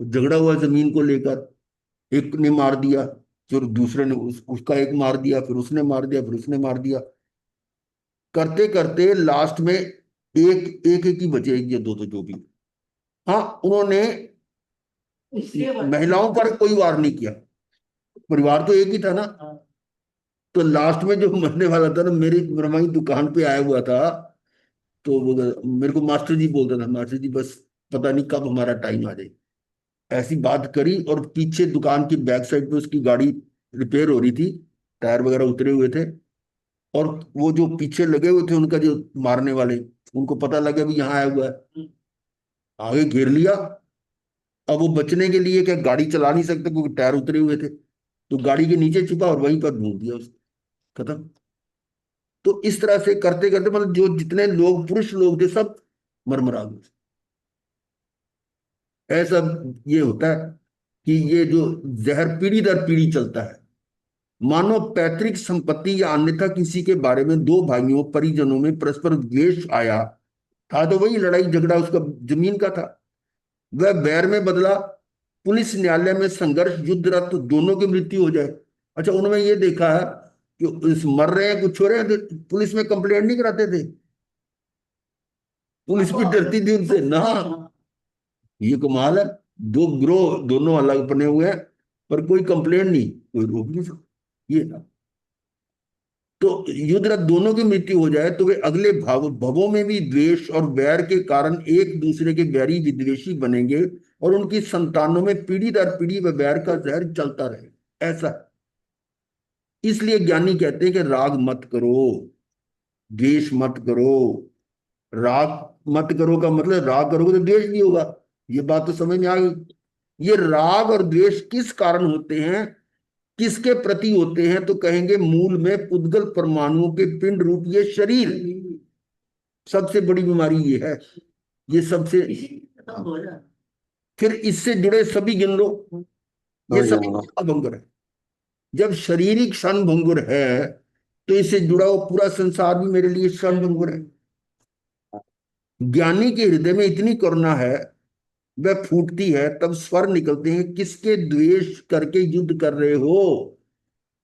झगड़ा हुआ जमीन को लेकर, एक ने मार दिया, फिर दूसरे ने उसका एक मार दिया, फिर उसने मार दिया, फिर उसने मार दिया, करते करते लास्ट में एक एक एक ही बचे, एक या दो तो जो भी। हाँ, उन्होंने इसके बाद महिलाओं पर कोई वार नहीं किया, परिवार तो एक ही था ना। तो लास्ट में जो मरने वाला था ना, मेरी मरवाई दुकान पे आया हुआ था, तो वो मेरे को मास्टर जी बोलता था, मास्टर जी बस पता नहीं कब हमारा टाइम आ जाए, ऐसी बात करी। और पीछे दुकान की बैक साइड पे उसकी गाड़ी रिपेयर हो रही थी, टायर वगैरह उतरे हुए थे, और वो जो पीछे लगे हुए थे उनका जो मारने वाले, उनको पता लगा भी यहाँ आया हुआ है, आगे घेर लिया। अब वो बचने के लिए क्या गाड़ी चला नहीं सकते क्योंकि टायर उतरे हुए थे, तो गाड़ी के नीचे छिपा और वहीं पर भून दिया उसको, खत्म। तो इस तरह से करते करते मतलब जो जितने लोग पुरुष लोग थे सब मरमरा गए। ऐसा ये होता है कि ये जो जहर पीढ़ी दर पीढ़ी चलता है। मानो पैतृक संपत्ति या अन्यथा किसी के बारे में दो भाइयों परिजनों में परस्पर द्वेष आया, था तो वही लड़ाई झगड़ा उसका जमीन का था, वह बैर में बदला, पुलिस न्यायालय में संघर्ष युद्ध रत दोनों की मृत्यु हो जाए। अच्छा, उन्होंने ये देखा है कि इस मर रहे हैं कुछ हो रहे हैं तो पुलिस में कंप्लेंट नहीं कराते थे, पुलिस भी डरती थी उनसे ना। ये कमाल है, दो ग्रोह दोनों अलग बने हुए हैं पर कोई कंप्लेंट नहीं, कोई रोक नहीं सकता। ये था। तो युद्धरत दोनों की मृत्यु हो जाए तो वे अगले भवों में भी द्वेष और वैर के कारण एक दूसरे के बैरी विद्वेषी बनेंगे, और उनकी संतानों में पीढ़ी दर पीढ़ी वह वैर का जहर चलता रहे। ऐसा इसलिए ज्ञानी कहते हैं कि राग मत करो, द्वेष मत करो। राग मत करो का मतलब राग करोगे तो द्वेष भी होगा, ये बात तो समझ में आ गई। ये राग और द्वेष किस कारण होते हैं, किसके प्रति होते हैं, तो कहेंगे मूल में पुद्गल परमाणुओं के पिंड रूप ये शरीर सबसे बड़ी बीमारी ये है। ये सबसे फिर इससे जुड़े सभी गिन लो, ये समझ सभी जाऊंगा। क्षणभंगुर है। जब शारीरिक क्षणभंगुर है तो इससे जुड़ा हुआ पूरा संसार भी मेरे लिए क्षणभंगुर है। ज्ञानी के हृदय में इतनी करुणा है, वह फूटती है तब स्वर निकलते हैं, किसके द्वेष करके युद्ध कर रहे हो।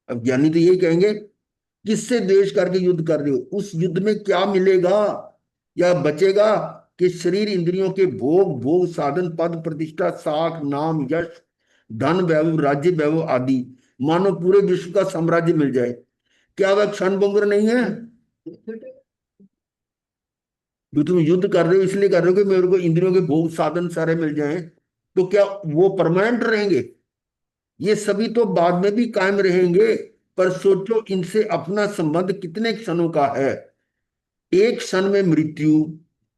अब ज्ञानी तो यही कहेंगे, किससे द्वेष करके युद्ध कर रहे हो, उस युद्ध में क्या मिलेगा या बचेगा, कि शरीर इंद्रियों के भोग भोग साधन पद प्रतिष्ठा साख नाम यश धन वैभव राज्य वैभव आदि, मानो पूरे विश्व का साम्राज्य मिल जाए, क्या वह क्षणभंगुर नहीं है। जो तुम युद्ध कर रहे हो इसलिए कर रहे हो कि मेरे को इंद्रियों के भोग साधन सारे मिल जाएं, तो क्या वो परमानेंट रहेंगे, ये सभी तो बाद में भी कायम रहेंगे। पर सोचो इनसे अपना संबंध कितने क्षणों का है, एक क्षण में मृत्यु,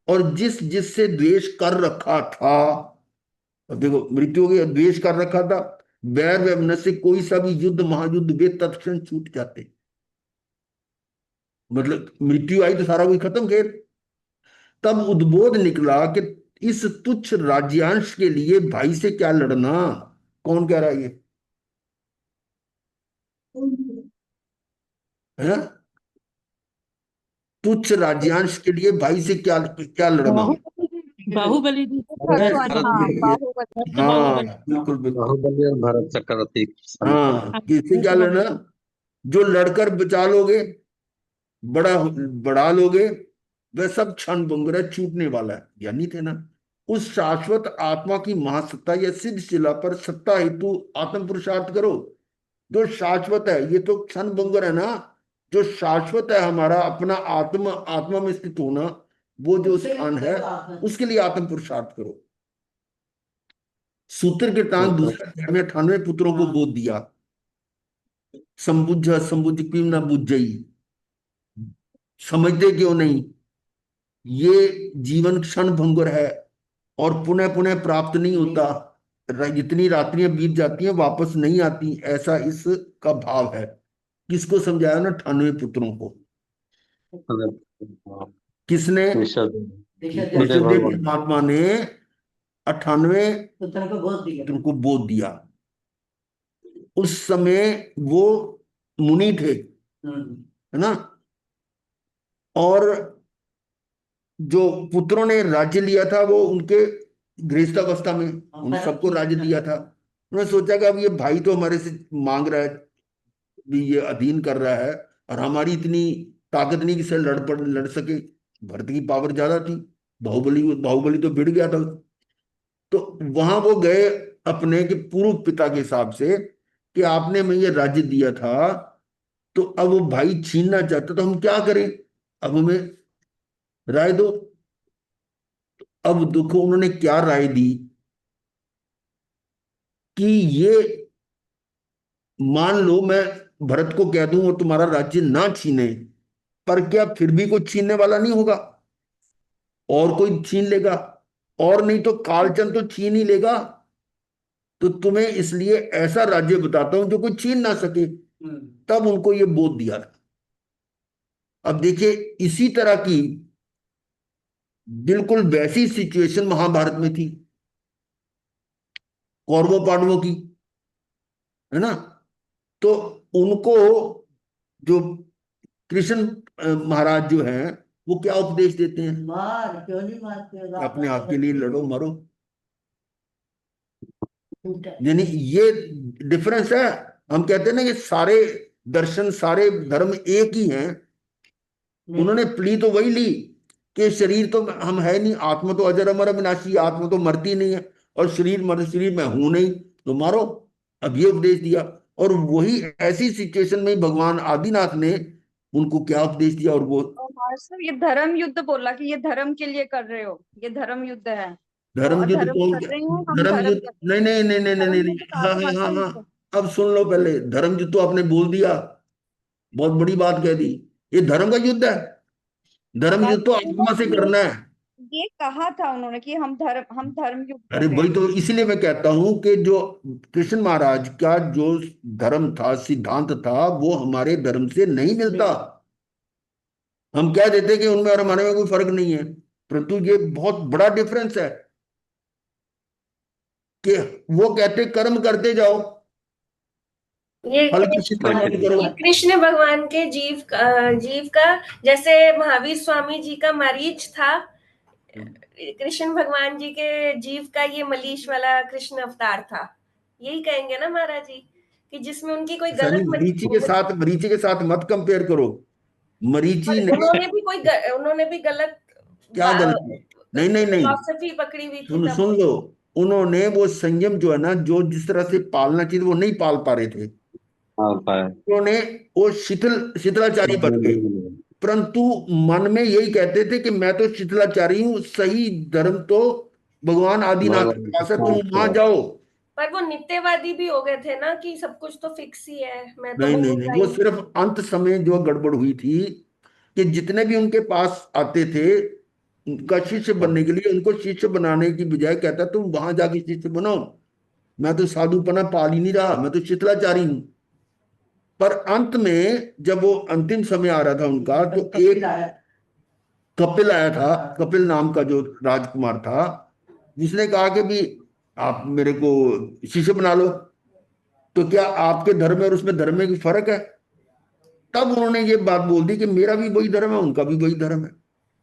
और जिस जिससे द्वेष कर रखा था, अब देखो मृत्यु हो गई, द्वेष कर रखा था, वैर व्यवनस्य से कोई सा भी युद्ध महायुद्ध वे तत्क्षण छूट जाते। मतलब मृत्यु आई तो सारा कुछ खत्म खेल। तब उद्बोध निकला कि इस तुच्छ राज्यांश के लिए भाई से क्या लड़ना। कौन कह रहा है ये, है? तुच्छ राज्यांश के लिए भाई से क्या क्या लड़ना। बाहुबली जी भरत तो भरत हाँ के बाहुबली तो हाँ बाहुबली बिल्कुल बिल्कुल। बाहुबली और भरत चक्रवर्ती समय का। हाँ, किससे क्या लड़ना, जो लड़कर बचा लोगे, बड़ा बढ़ा लोगे, वह सब क्षण भंगुर है, छूटने वाला है, ज्ञानी थे ना। उस शाश्वत आत्मा की महासत्ता या सिद्ध शिला पर सत्ता हेतु आत्म पुरुषार्थ करो। जो शाश्वत है, ये तो क्षण भंगुर है ना। जो शाश्वत है हमारा अपना आत्मा, आत्मा में स्थित होना, वो जो स्थान है, उसके लिए आत्म पुरुषार्थ करो। सूत्र के तांग दूसरे अध्याय में 98 पुत्रों को बोध दिया। संबुझ संबुझ क्यों ना बुझई, समझते क्यों नहीं, ये जीवन क्षण भंगुर है और पुनः पुनः प्राप्त नहीं होता। जितनी रात्रियां बीत जाती हैं वापस नहीं आती, ऐसा इसका भाव है। किसको समझाया ना? 98 पुत्रों को। किसने? ऋषिदेव परमात्मा ने 98 पुत्र को बोध दिया। पुत्रों को बोध दिया। उस समय वो मुनि थे, है ना। और जो पुत्रों ने राज्य लिया था वो उनके गृहस्थावस्था में उन सबको राज्य दिया था। उन्होंने सोचा कि अब ये भाई तो हमारे से मांग रहा है, भी ये अधीन कर रहा है, और हमारी इतनी ताकत नहीं कि से लड़ सके। भरत की पावर ज्यादा थी, बाहुबली बाहुबली तो भिड़ गया था। तो वहां वो गए अपने के पूर्व पिता के हिसाब से कि आपने हमें ये राज्य दिया था, तो अब वो भाई छीनना चाहता, तो हम क्या करें, अब हमें राय दो। अब देखो उन्होंने क्या राय दी कि ये मान लो मैं भरत को कह दूं और तुम्हारा राज्य ना छीने, पर क्या फिर भी कोई छीनने वाला नहीं होगा, और कोई छीन लेगा, और नहीं तो कालचंद तो छीन ही लेगा। तो तुम्हें इसलिए ऐसा राज्य बताता हूं जो कोई छीन ना सके। तब उनको ये बोध दिया था। अब देखिए इसी तरह की बिल्कुल वैसी सिचुएशन महाभारत में थी, कौरवों पांडवों की, है ना। तो उनको जो कृष्ण महाराज जो हैं, वो क्या उपदेश देते हैं? मार, क्यों नहीं मारते हो? अपने आप के लिए लड़ो, मरो। यानी ये डिफरेंस है। हम कहते हैं ना कि सारे दर्शन, सारे धर्म एक ही हैं। उन्होंने प्ली तो वही ली कि शरीर तो हम है नहीं, आत्मा तो अजर अमर अविनाशी, आत्मा तो मरती नहीं है, और शरीर मर, शरीर मैं हूं नहीं, तो मारो। अब ये उपदेश दिया। और वही ऐसी सिचुएशन में भगवान आदिनाथ ने उनको क्या उपदेश दिया, और वो सर ये धर्म युद्ध बोला कि ये धर्म के लिए कर रहे हो, ये धर्म युद्ध है। तो धर्म युद्ध अधर्म कौन? कर रहे हो, हम धर्म धर्म युद्ध कर रहे नहीं, नहीं, नहीं, नहीं, हैं। नहीं, धर्म नहीं। युद्ध का हाँ, अर्थ हाँ, हाँ, भाषा युद्ध। हाँ। अब सुन लो पहले, धर्म युद्ध तो आपने बोल दिया, बहुत बड़ी बात कह दी। ये धर्म का युद्ध है। धर्म युद्ध तो आत्मा से करना है। ये कहा था उन्होंने कि हम धर्म युद्ध कर अरे रहे वही हैं। तो, इसलिए मैं कहता हूं कि जो कृष्ण महाराज का जो धर्म था, सिद्धांत था, वो हमारे धर्म से नहीं मिलता। हम कह देते कि उनमें और हमारे में कोई फर्क नहीं है, परंतु ये बहुत बड़ा डिफरेंस है कि वो कहते कर्म करते जाओ, ये फल की चिंता मत करो। ये कृष्ण भगवान के जीव का, जैसे महावीर स्वामी जी का मरीच था, कृष्ण भगवान जी के जीव का ये मलीश वाला कृष्ण अवतार था। यही कहेंगे ना महाराज जी, कि जिसमें उनकी कोई ऐसा नहीं, गलत मरीची के साथ मत कंपेयर करो। मरीची ने उन्होंने भी गलत क्या गलत है? नहीं, नहीं, नहीं, फिलॉसफी पकड़ी हुई थी तब। सुन लो। उन्होंने वो संयम जो है ना, जो जिस तरह से पालना चाहिए वो नहीं पाल पा रहे थे। उन्होंने वो शिथिलाचारी बन गए। परंतु मन में यही कहते थे कि मैं तो शिथिलाचारी हूं, सही धर्म तो भगवान आदिनाथ के पास है, तुम वहां जाओ। पर वो नित्यवादी भी हो गए थे ना, कि सब कुछ तो फिक्स ही है, मैं तो नहीं, नहीं, नहीं, वो सिर्फ अंत समय जो गड़बड़ हुई थी कि जितने भी उनके पास आते थे उनका शिष्य बनने के लिए, उनको शिष्य बनाने की बजाय कहता तुम वहां जाके शिष्य बनो, मैं तो साधुपना पाल ही नहीं रहा, मैं तो शिथिलाचारी हूं। पर अंत में जब वो अंतिम समय आ रहा था उनका, तो एक कपिल आया था, कपिल नाम का जो राजकुमार था, जिसने कहा कि भी आप मेरे को शिष्य बना लो, तो क्या आपके धर्म में और उसमें धर्म में कोई फर्क है? तब उन्होंने ये बात बोल दी कि मेरा भी वही धर्म है, उनका भी वही धर्म है।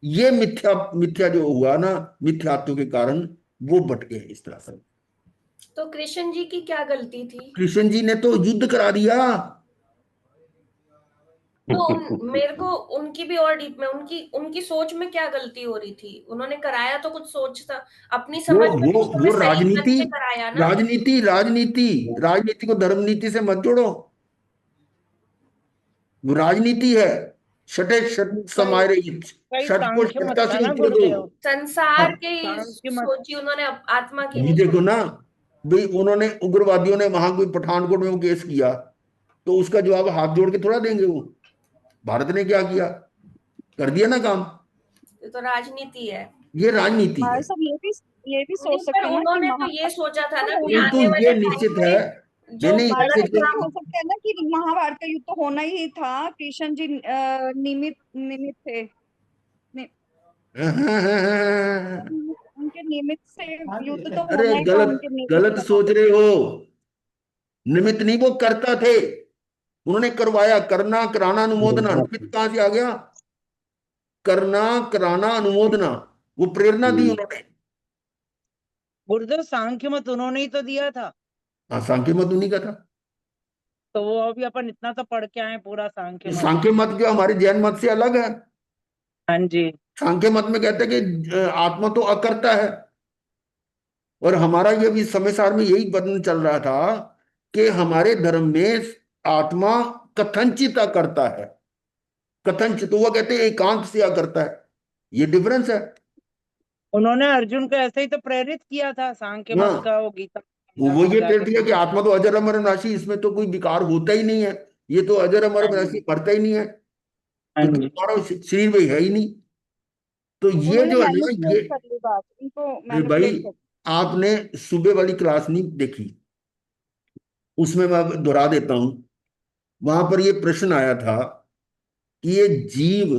ये मिथ्या मिथ्या जो हुआ ना, मिथ्यात्व के कारण वो भटके गए इस तरह से। तो कृष्ण जी की क्या गलती थी? कृष्ण जी ने तो युद्ध करा दिया। तो मेरे को उनकी भी और डीप में उनकी सोच में क्या गलती हो रही थी? उन्होंने कराया तो कुछ सोच था, अपनी समझ में तो उन्होंने वो सही मत राजनीति से कराया ना। राजनीति राजनीति राजनीति को धर्म नीति से मत जोड़ो। वो राजनीति है। शटे शट समाये रही, कई शट को सांख्य मत शटता था से ना ऊपर दो। गुरुदेव, संसार हाँ, के ही सांख्य मत। सोची उन्होंने, आत्मा की ये नहीं देखो सोची। ना भाई, उन्होंने उग्रवादियों ने वहां कोई पठानकोट में वो केस किया, तो उसका जवाब हाथ जोड़ के थोड़ा देंगे वो। भारत ने क्या किया, कर दिया ना काम। ये तो राजनीति है। ये राजनीति है। हमारे सब ये भी नहीं, सोच पर सकते हैं ना कि उन्होंने तो ये सोचा था ना कि किंतु आने ये वाले निश्चित टाइम है। में जो नहीं हमारे ये सब ये गलत भी जो सोच सकते हैं ना कि महाभारत का युद्ध तो होना ही था, कृष्ण जी निमित निमित थे, उनके निमित्त से युद्ध तो अरे होना ही था गलत उनके गलत नेतृत्व सोच में। रहे हो। निमित्त नहीं, वो करता थे, उन्होंने करवाया। करना कराना अनुमोदना, निमित्त कहां से आ गया? करना कराना अनुमोदना, वो प्रेरणा दी उन्होंने। गुरुदेव सांख्य मत उन्होंने ही तो दिया था, हाँ, सांख्य मत उन्हीं का था। तो वो अभी अपन इतना तो पढ़ के आए पूरा सांख्य ये मत। सांख्य मत जो हमारे जैन मत से अलग है। हाँ जी। सांख्य मत में कहते हैं कि आत्मा तो अकर्ता है, और हमारा ये भी समय सार में यही बदन चल रहा था कि हमारे धर्म में आत्मा कथनचित अकर्ता है। कथनचित, तो वो कहते हैं एकांत से अकर्ता है। ये डिफरेंस है। उन्होंने अर्जुन को ऐसे ही तो प्रेरित किया था, सांख्य मत हाँ, का वो गीता वो ये जाके पेड़ दिया कि आत्मा तो अजर अमर अविनाशी, इसमें तो कोई विकार होता ही नहीं है। ये तो अजर अमर अविनाशी, मरता ही नहीं है, हाँ तो जी। तुम्हारा शरीर में है ही नहीं। तो ये उन्होंने जो है ना ये, मैनिपुलेट कर ली बात, उनको अरे भाई, मैनिपुलेट कर। आपने सुबह वाली क्लास नहीं देखी, उसमें मैं दोहरा देता हूं। वहां पर ये प्रश्न आया था कि ये जीव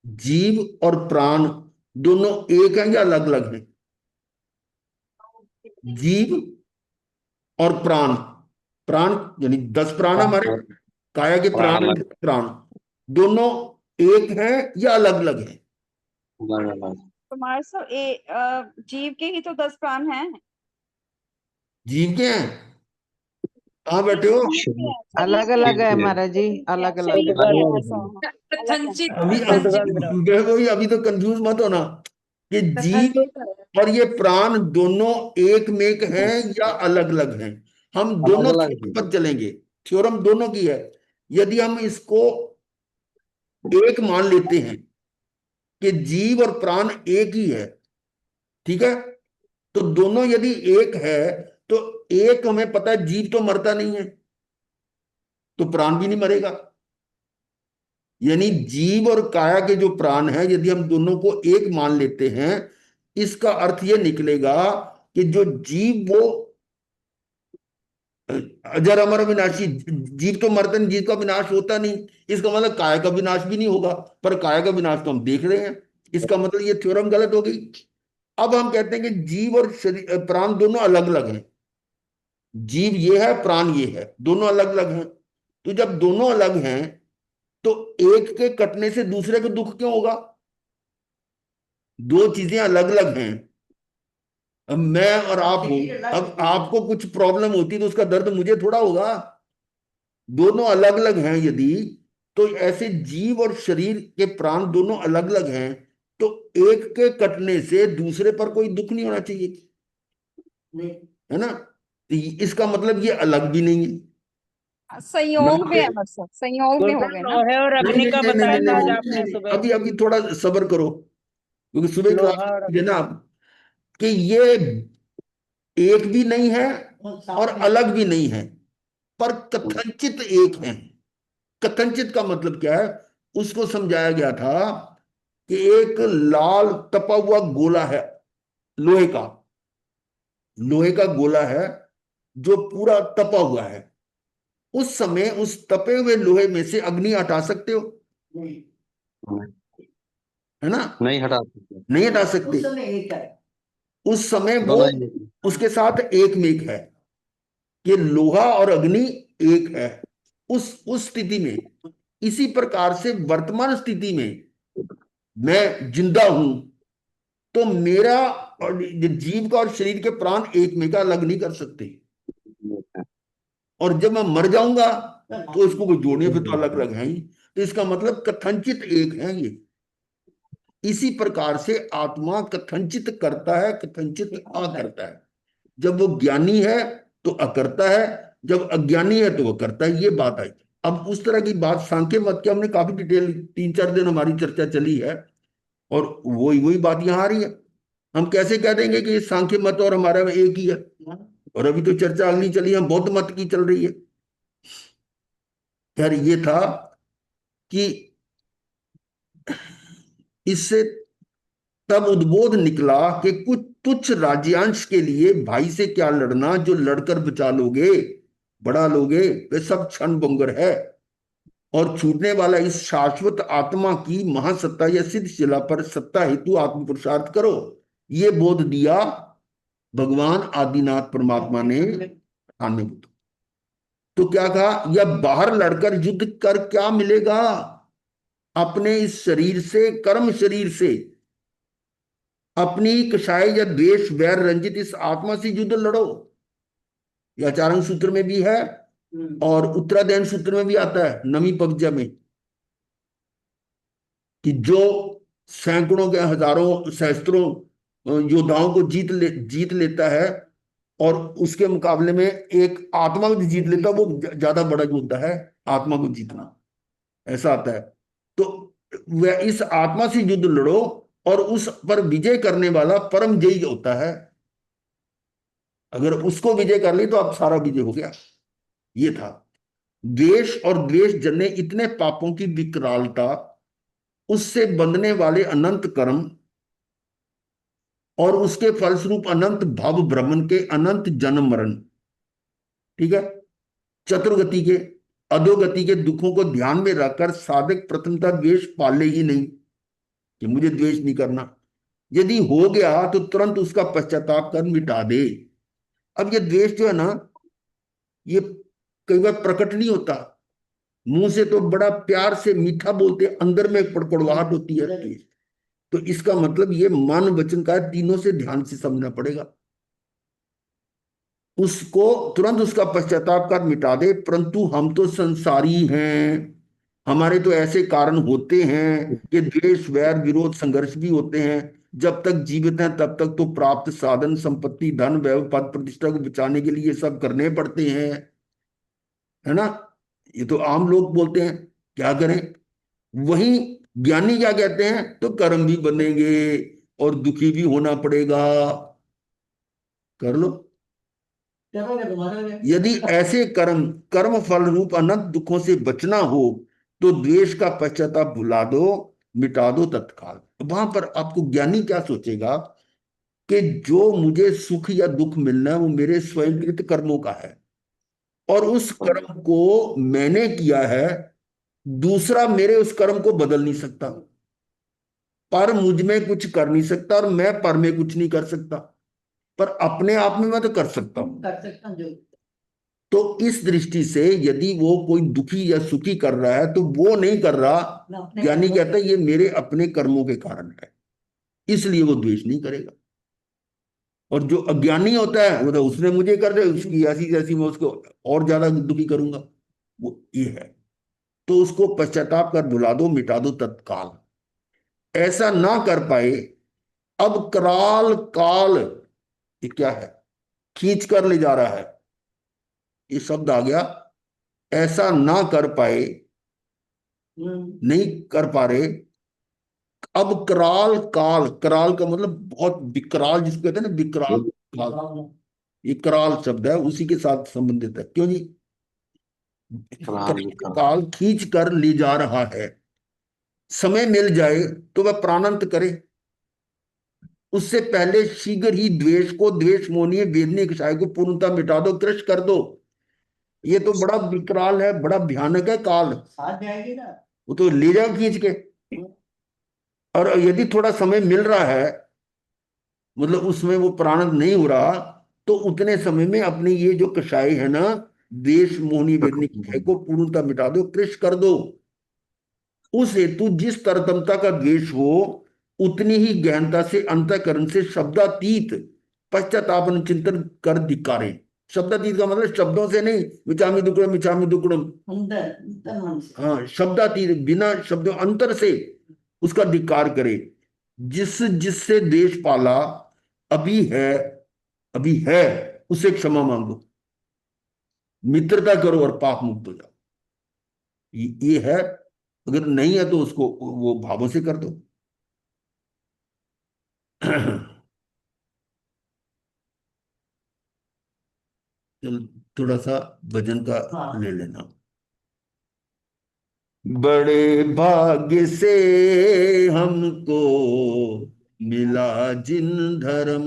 जीव और प्राण दोनों एक हैं या अलग अलग हैं? जीव और प्राण, प्राण यानी 10 प्राण हमारे काया के प्राण प्राण, अलग, प्राण दोनों एक हैं या अलग अलग हैं? अलग अलग। तुम्हारे सब जीव के ही तो 10 प्राण हैं। जीव के हैं? कहाँ बैठे हो? अलग अलग है महाराज जी, अलग अलग है। शरीर में ऐसा अलग है। अभी देखो, अभी तो कंफ्यूज मत होना कि जीव और ये प्राण दोनों एक मेक हैं या अलग अलग हैं। हम अलग दोनों अलग थ्योरम पर चलेंगे, थ्योरम दोनों की है। यदि हम इसको एक मान लेते हैं कि जीव और प्राण एक ही है, ठीक है, तो दोनों यदि एक है, तो एक हमें पता है जीव तो मरता नहीं है, तो प्राण भी नहीं मरेगा। यानी जीव और काया के जो प्राण है, यदि हम दोनों को एक मान लेते हैं, इसका अर्थ यह निकलेगा कि जो जीव वो अजर अमर विनाशी, जीव तो मरते नहीं, जीव का विनाश होता नहीं। इसका मतलब काय का विनाश भी नहीं होगा, पर काय का विनाश तो हम देख रहे हैं। इसका मतलब ये थ्योरम गलत हो गई। अब हम कहते हैं कि जीव और शरीर प्राण दोनों अलग अलग हैं। जीव ये है, प्राण ये है, दोनों अलग अलग हैं। तो जब दोनों अलग हैं, तो एक के कटने से दूसरे को दुख क्यों होगा? दो चीजें अलग अलग हैं। अब मैं और आप हूं, अब आपको कुछ प्रॉब्लम होती तो उसका दर्द मुझे थोड़ा होगा। दोनों अलग अलग हैं यदि, तो ऐसे जीव और शरीर के प्राण दोनों अलग अलग हैं, तो एक के कटने से दूसरे पर कोई दुख नहीं होना चाहिए, है ना? तो इसका मतलब ये अलग भी नहीं है। संयोग में है, बस संयोग में हो गए ना। लोहे और नहीं अग्नि नहीं का नहीं नहीं बताया था आज नहीं, आपने नहीं, सुबह। अभी अभी थोड़ा सब्र करो, क्योंकि सुबह लोहा क्लास और है ना, कि ये एक भी नहीं है और अलग भी नहीं है, पर कथनचित एक है। कथनचित का मतलब क्या है, उसको समझाया गया था कि एक लाल तपा हुआ गोला है, लोहे का, लोहे का गोला है जो पूरा तपा हुआ है। उस समय उस तपे हुए लोहे में से अग्नि हटा सकते हो? है ना? नहीं हटा सकते, नहीं हटा सकते। उस समय एक है। उस समय वो दोनों ही नहीं। उसके साथ एक मेक है, कि लोहा और अग्नि एक है। उस स्थिति में, इसी प्रकार से वर्तमान स्थिति में मैं जिंदा हूं, तो मेरा और जीव का और शरीर के प्राण एक में का अलग नहीं कर सकते। और जब मैं मर जाऊंगा तो इसको कोई जोड़ने पे तो अलग अलग है ही। तो इसका मतलब कथनचित एक है ये। इसी प्रकार से आत्मा कथनचित करता है, कथनचित अकर्ता है। जब वो ज्ञानी है तो अकर्ता है, जब अज्ञानी है तो वो करता है। ये बात आई। अब उस तरह की बात सांख्य मत की हमने काफी डिटेल 3-4 दिन हमारी चर्चा चली है, और वही वही बात यहां आ रही है। हम कैसे कह देंगे कि सांख्य मत और हमारा एक ही है? और अभी तो चर्चा अगली चली है, बौद्ध मत की चल रही है। यार ये था कि इससे तब उद्बोध निकला कि कुछ तुच्छ राज्यांश के लिए भाई से क्या लड़ना, जो लड़कर बचा लोगे, बढ़ा लोगे, वे सब क्षण भंगुर है। और छूटने वाला इस शाश्वत आत्मा की महासत्ता या सिद्ध शिला पर सत्ता हेतु आत्म पुरुषार्थ करो। ये बोध दिया भगवान आदिनाथ परमात्मा ने आने बुद्ध। तो क्या कहा, या बाहर लड़कर युद्ध कर क्या मिलेगा? अपने इस शरीर से, कर्म शरीर से, अपनी कषाय या द्वेष वैर रंजित इस आत्मा से युद्ध लड़ो। यह आचार्य सूत्र में भी है और उत्तराध्ययन सूत्र में भी आता है, नमी पवज्य में, कि जो सैकड़ों के हजारों सहस्त्रों योद्धाओं को जीत लेता है और उसके मुकाबले में एक आत्मा को जीत लेता है, वो ज्यादा बड़ा योद्धा है। आत्मा को जीतना ऐसा आता है। तो वह इस आत्मा से युद्ध लड़ो और उस पर विजय करने वाला परम जयी होता है। अगर उसको विजय कर ली तो अब सारा विजय हो गया। ये था द्वेष और द्वेष जन्य इतने पापों की विकरालता, उससे बंधने वाले अनंत कर्म और उसके फलस्वरूप अनंत भव भ्रमण के अनंत जन्म मरण, ठीक है, चतुर्गति के अधोगति के दुखों को ध्यान में रखकर साधक प्रथमतः द्वेष पाले ही नहीं कि मुझे द्वेष नहीं करना। यदि हो गया तो तुरंत उसका पश्चाताप कर मिटा दे। अब ये द्वेष जो है ना, ये कई बार प्रकट नहीं होता, मुंह से तो बड़ा प्यार से मीठा बोलते, अंदर में कड़कड़ाहट होती है द्वेष। तो इसका मतलब ये मन वचन का तीनों से ध्यान से समझना पड़ेगा। उसको तुरंत उसका पश्चाताप कर मिटा दे। परंतु हम तो संसारी हैं, हमारे तो ऐसे कारण होते हैं कि द्वेष वैर विरोध संघर्ष भी होते हैं। जब तक जीवित हैं तब तक तो प्राप्त साधन संपत्ति धन वैभव पद प्रतिष्ठा को बचाने के लिए सब करने पड़ते हैं, है ना। ये तो आम लोग बोलते हैं, क्या करें। वही ज्ञानी क्या कहते हैं, तो कर्म भी बनेंगे और दुखी भी होना पड़ेगा, कर लो। यदि ऐसे कर्म फल रूप अनंत दुखों से बचना हो तो द्वेष का पश्चाताप भुला दो, मिटा दो तत्काल। वहां पर आपको ज्ञानी क्या सोचेगा कि जो मुझे सुख या दुख मिलना है वो मेरे स्वयंकृत कर्मों का है, और उस कर्म को मैंने किया है, दूसरा मेरे उस कर्म को बदल नहीं सकता, पर मुझ में कुछ कर नहीं सकता और मैं पर में कुछ नहीं कर सकता, पर अपने आप में मैं तो कर सकता हूं। तो इस दृष्टि से यदि वो कोई दुखी या सुखी कर रहा है तो वो नहीं कर रहा, ज्ञानी कहता है ये मेरे अपने कर्मों के कारण है, इसलिए वो द्वेष नहीं करेगा। और जो अज्ञानी होता है वो तो उसने मुझे कर दे, उसकी ऐसी जैसी मैं उसको और ज्यादा दुखी करूंगा, वो ये है। तो उसको पश्चाताप कर भुला दो, मिटा दो तत्काल। ऐसा ना कर पाए, अब कराल काल, ये क्या है, खींच कर ले जा रहा है, ये शब्द आ गया। ऐसा ना कर पाए, नहीं कर पा रहे, अब कराल काल, कराल का मतलब बहुत विकराल, जिसको कहते हैं ना विकराल काल, ये कराल शब्द है, उसी के साथ संबंधित है। क्यों जी, काल खींच कर ले जा रहा है। समय मिल जाए तो वह प्राणांत करे, उससे पहले शीघ्र ही द्वेष को, द्वेष मोहनीय वेदनीय कषाय को पूर्णतः मिटा दो, कृष कर दो। ये तो बड़ा विकराल है, बड़ा भयानक है काल, जाएगी ना, वो तो ले जाओ खींच के। और यदि थोड़ा समय मिल रहा है, मतलब उसमें वो प्राणंत नहीं हो रहा, तो उतने समय में अपनी ये जो कषाय है ना, द्वेष मोहनीय वेदनीय कषाय को पूर्णतः मिटा दो, कृष कर दो। उस हेतु जिस तरतमता का द्वेष हो उतनी ही गहनता से अंतःकरण से शब्दातीत पश्चातापन चिंतन कर धिक्कारे। शब्दातीत का मतलब शब्दों से नहीं, मिचामी दुक्कड़म मिचामी दुक्कड़म, अंदर अंदर मन से। हाँ शब्दातीत, बिना शब्दों अंतर से उसका धिक्कार करे। जिससे देश पाला, अभी है, अभी है, उससे क्षमा मांगो, मित्रता करो और पाप मुक्त हो जाओ। ये है। अगर नहीं है तो उसको वो भावों से कर दो। चल थोड़ा सा भजन का हाँ। ले लेना। बड़े भाग्य से हमको मिला जिन धर्म,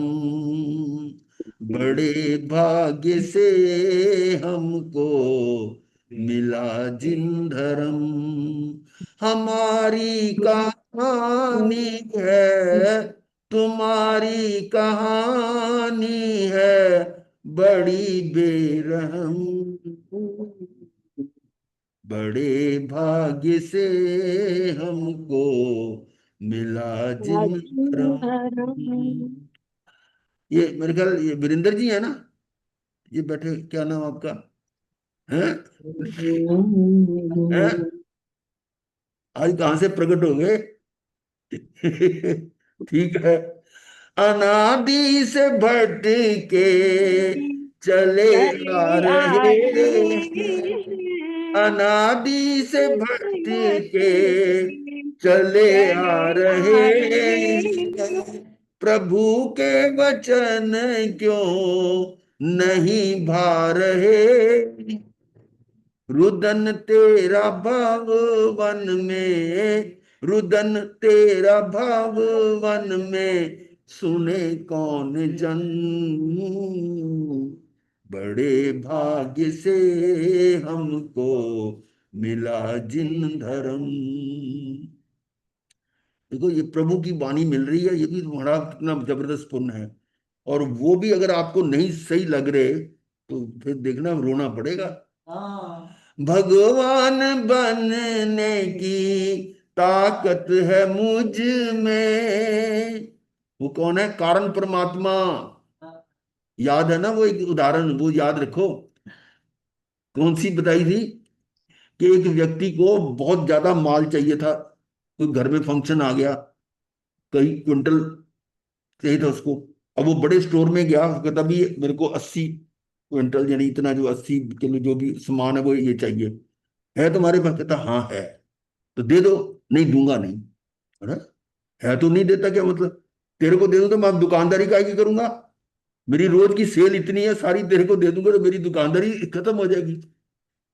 बड़े भाग्य से हमको मिला जिन धर्म, हमारी कहानी है, तुम्हारी कहानी है, बड़ी बेरहम, बड़े भाग्य से हमको मिला जिन धर्म। ये मेरे ख्याल ये वीरेंद्र जी है ना, ये बैठे, क्या नाम आपका है? हैं? आज कहां से प्रकट हो गए? ठीक है। अनादि से भटके चले आ रहे हैं, अनादि से भटके चले आ रहे हैं, प्रभु के वचन क्यों नहीं भा रहे, रुदन तेरा भाव वन में, रुदन तेरा भाव वन में, सुने कौन जन, बड़े भाग्य से हमको मिला जिन धर्म। देखो ये प्रभु की वाणी मिल रही है, ये भी बड़ा कितना जबरदस्त पुण्य है। और वो भी अगर आपको नहीं सही लग रहे तो फिर देखना रोना पड़ेगा। हाँ। भगवान बनने की ताकत है मुझ में, वो कौन है? कारण परमात्मा। याद है ना वो एक उदाहरण, वो याद रखो। कौन सी बताई थी कि एक व्यक्ति को बहुत ज्यादा माल चाहिए था, कोई घर में फंक्शन आ गया, कई क्विंटल चाहिए था उसको। अब वो बड़े स्टोर में गया, कहता भी मेरे को 80 क्विंटल, यानी इतना जो 80 किलो जो भी सामान है वो ये चाहिए, है तुम्हारे पास? कहता हाँ है। तो दे दो। नहीं दूंगा नहीं। अरे है तो नहीं देता क्या मतलब? तेरे को दे दूं तो मैं दुकानदारी काहे की करूंगा? मेरी रोज की सेल इतनी है, सारी तेरे को दे दूंगा तो मेरी दुकानदारी खत्म हो जाएगी।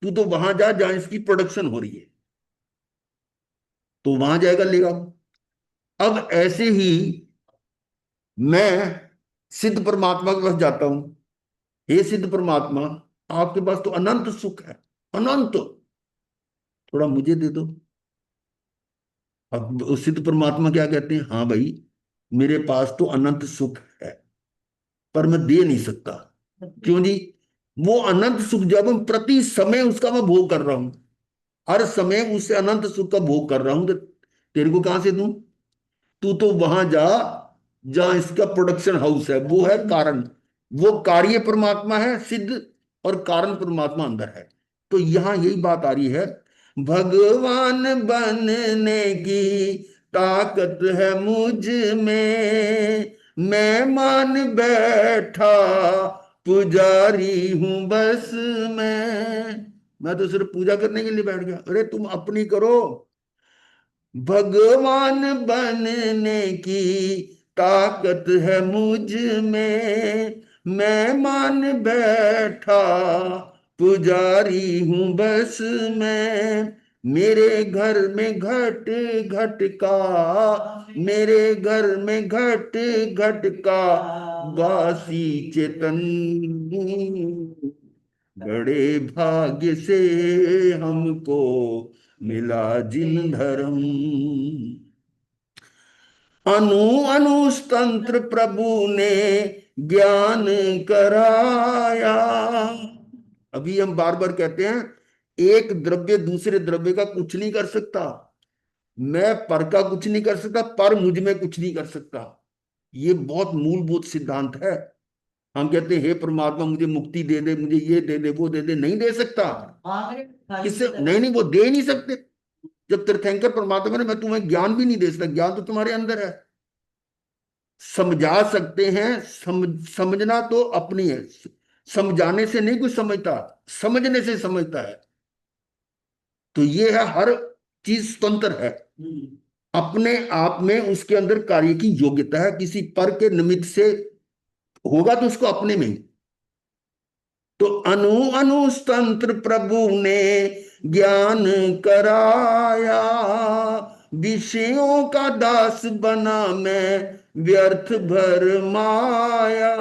तू तो वहां जा जहां इसकी प्रोडक्शन हो रही है, तो वहां जाएगा लेगा। अब ऐसे ही मैं सिद्ध परमात्मा के पास जाता हूं, हे सिद्ध परमात्मा, आपके पास तो अनंत सुख है, अनंत, थोड़ा मुझे दे दो। अब उस सिद्ध परमात्मा क्या कहते हैं? हाँ भाई, मेरे पास तो अनंत सुख है, पर मैं दे नहीं सकता। क्यों जी? वो अनंत सुख जब हम प्रति समय उसका मैं भोग कर रहा हूं, हर समय उससे अनंत सुख का भोग कर रहा हूं, तो तेरे को कहां से दूं? तू तो वहां जा जहां इसका प्रोडक्शन हाउस है, वो है कारण। वो कार्य परमात्मा है सिद्ध, और कारण परमात्मा अंदर है। तो यहां यही बात आ रही है, भगवान बनने की ताकत है मुझ में, मैं मान बैठा पुजारी हूं बस मैं तो सिर्फ पूजा करने के लिए बैठ गया। अरे तुम अपनी करो। भगवान बनने की ताकत है मुझ में, मैं मान बैठा पुजारी हूं बस मैं, मेरे घर में घट घट का, मेरे घर में घट घट का वासी चेतन, बड़े भाग्य से हमको मिला जिन धर्म, अनु अनुस्तंत्र प्रभु ने ज्ञान कराया। अभी हम बार बार कहते हैं, एक द्रव्य दूसरे द्रव्य का कुछ नहीं कर सकता, मैं पर का कुछ नहीं कर सकता, पर मुझ में कुछ नहीं कर सकता। ये बहुत मूलभूत सिद्धांत है। हम कहते हैं हे परमात्मा मुझे मुक्ति दे दे, मुझे ये दे दे, वो दे दे, नहीं दे सकता। आखिरी खाली किससे? की तरह। नहीं नहीं, वो दे नहीं सकते। जब तीर्थंकर परमात्मा ने, मैं तुम्हें ज्ञान भी नहीं दे सकता, ज्ञान तो तुम्हारे अंदर है। समझा सकते हैं, समझना तो अपनी है, समझाने से नहीं कोई समझता, समझने से समझता है। तो ये है, हर चीज स्वतंत्र है, अपने आप में उसके अंदर कार्य की योग्यता है। किसी पर के निमित्त से होगा तो उसको अपने में ही। तो अनु अनुस्तंत्र प्रभु ने ज्ञान कराया, विषयों का दास बना मैं व्यर्थ भर माया।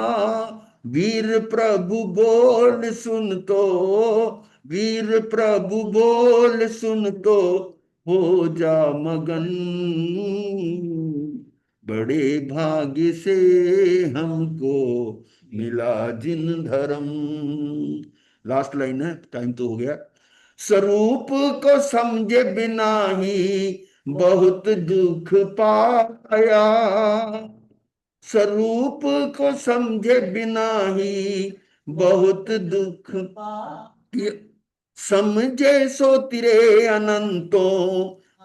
वीर प्रभु बोल सुन तो, वीर प्रभु बोल सुन तो हो जा मगन, बड़े भाग्य से हमको मिला जिन धर्म। लास्ट लाइन है, टाइम तो हो गया। स्वरूप को समझे बिना ही बहुत दुख पाया, स्वरूप को समझे बिना ही बहुत दुख पाया। समझे सो तेरे अनंतों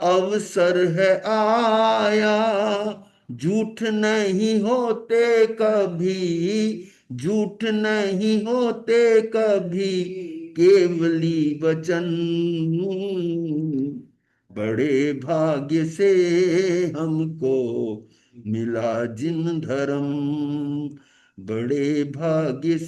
अवसर है आया, झूठ नहीं होते कभी, झूठ नहीं होते कभी, केवली वचन, बड़े भाग्य से हमको मिला जिन धर्म, बड़े भाग्य से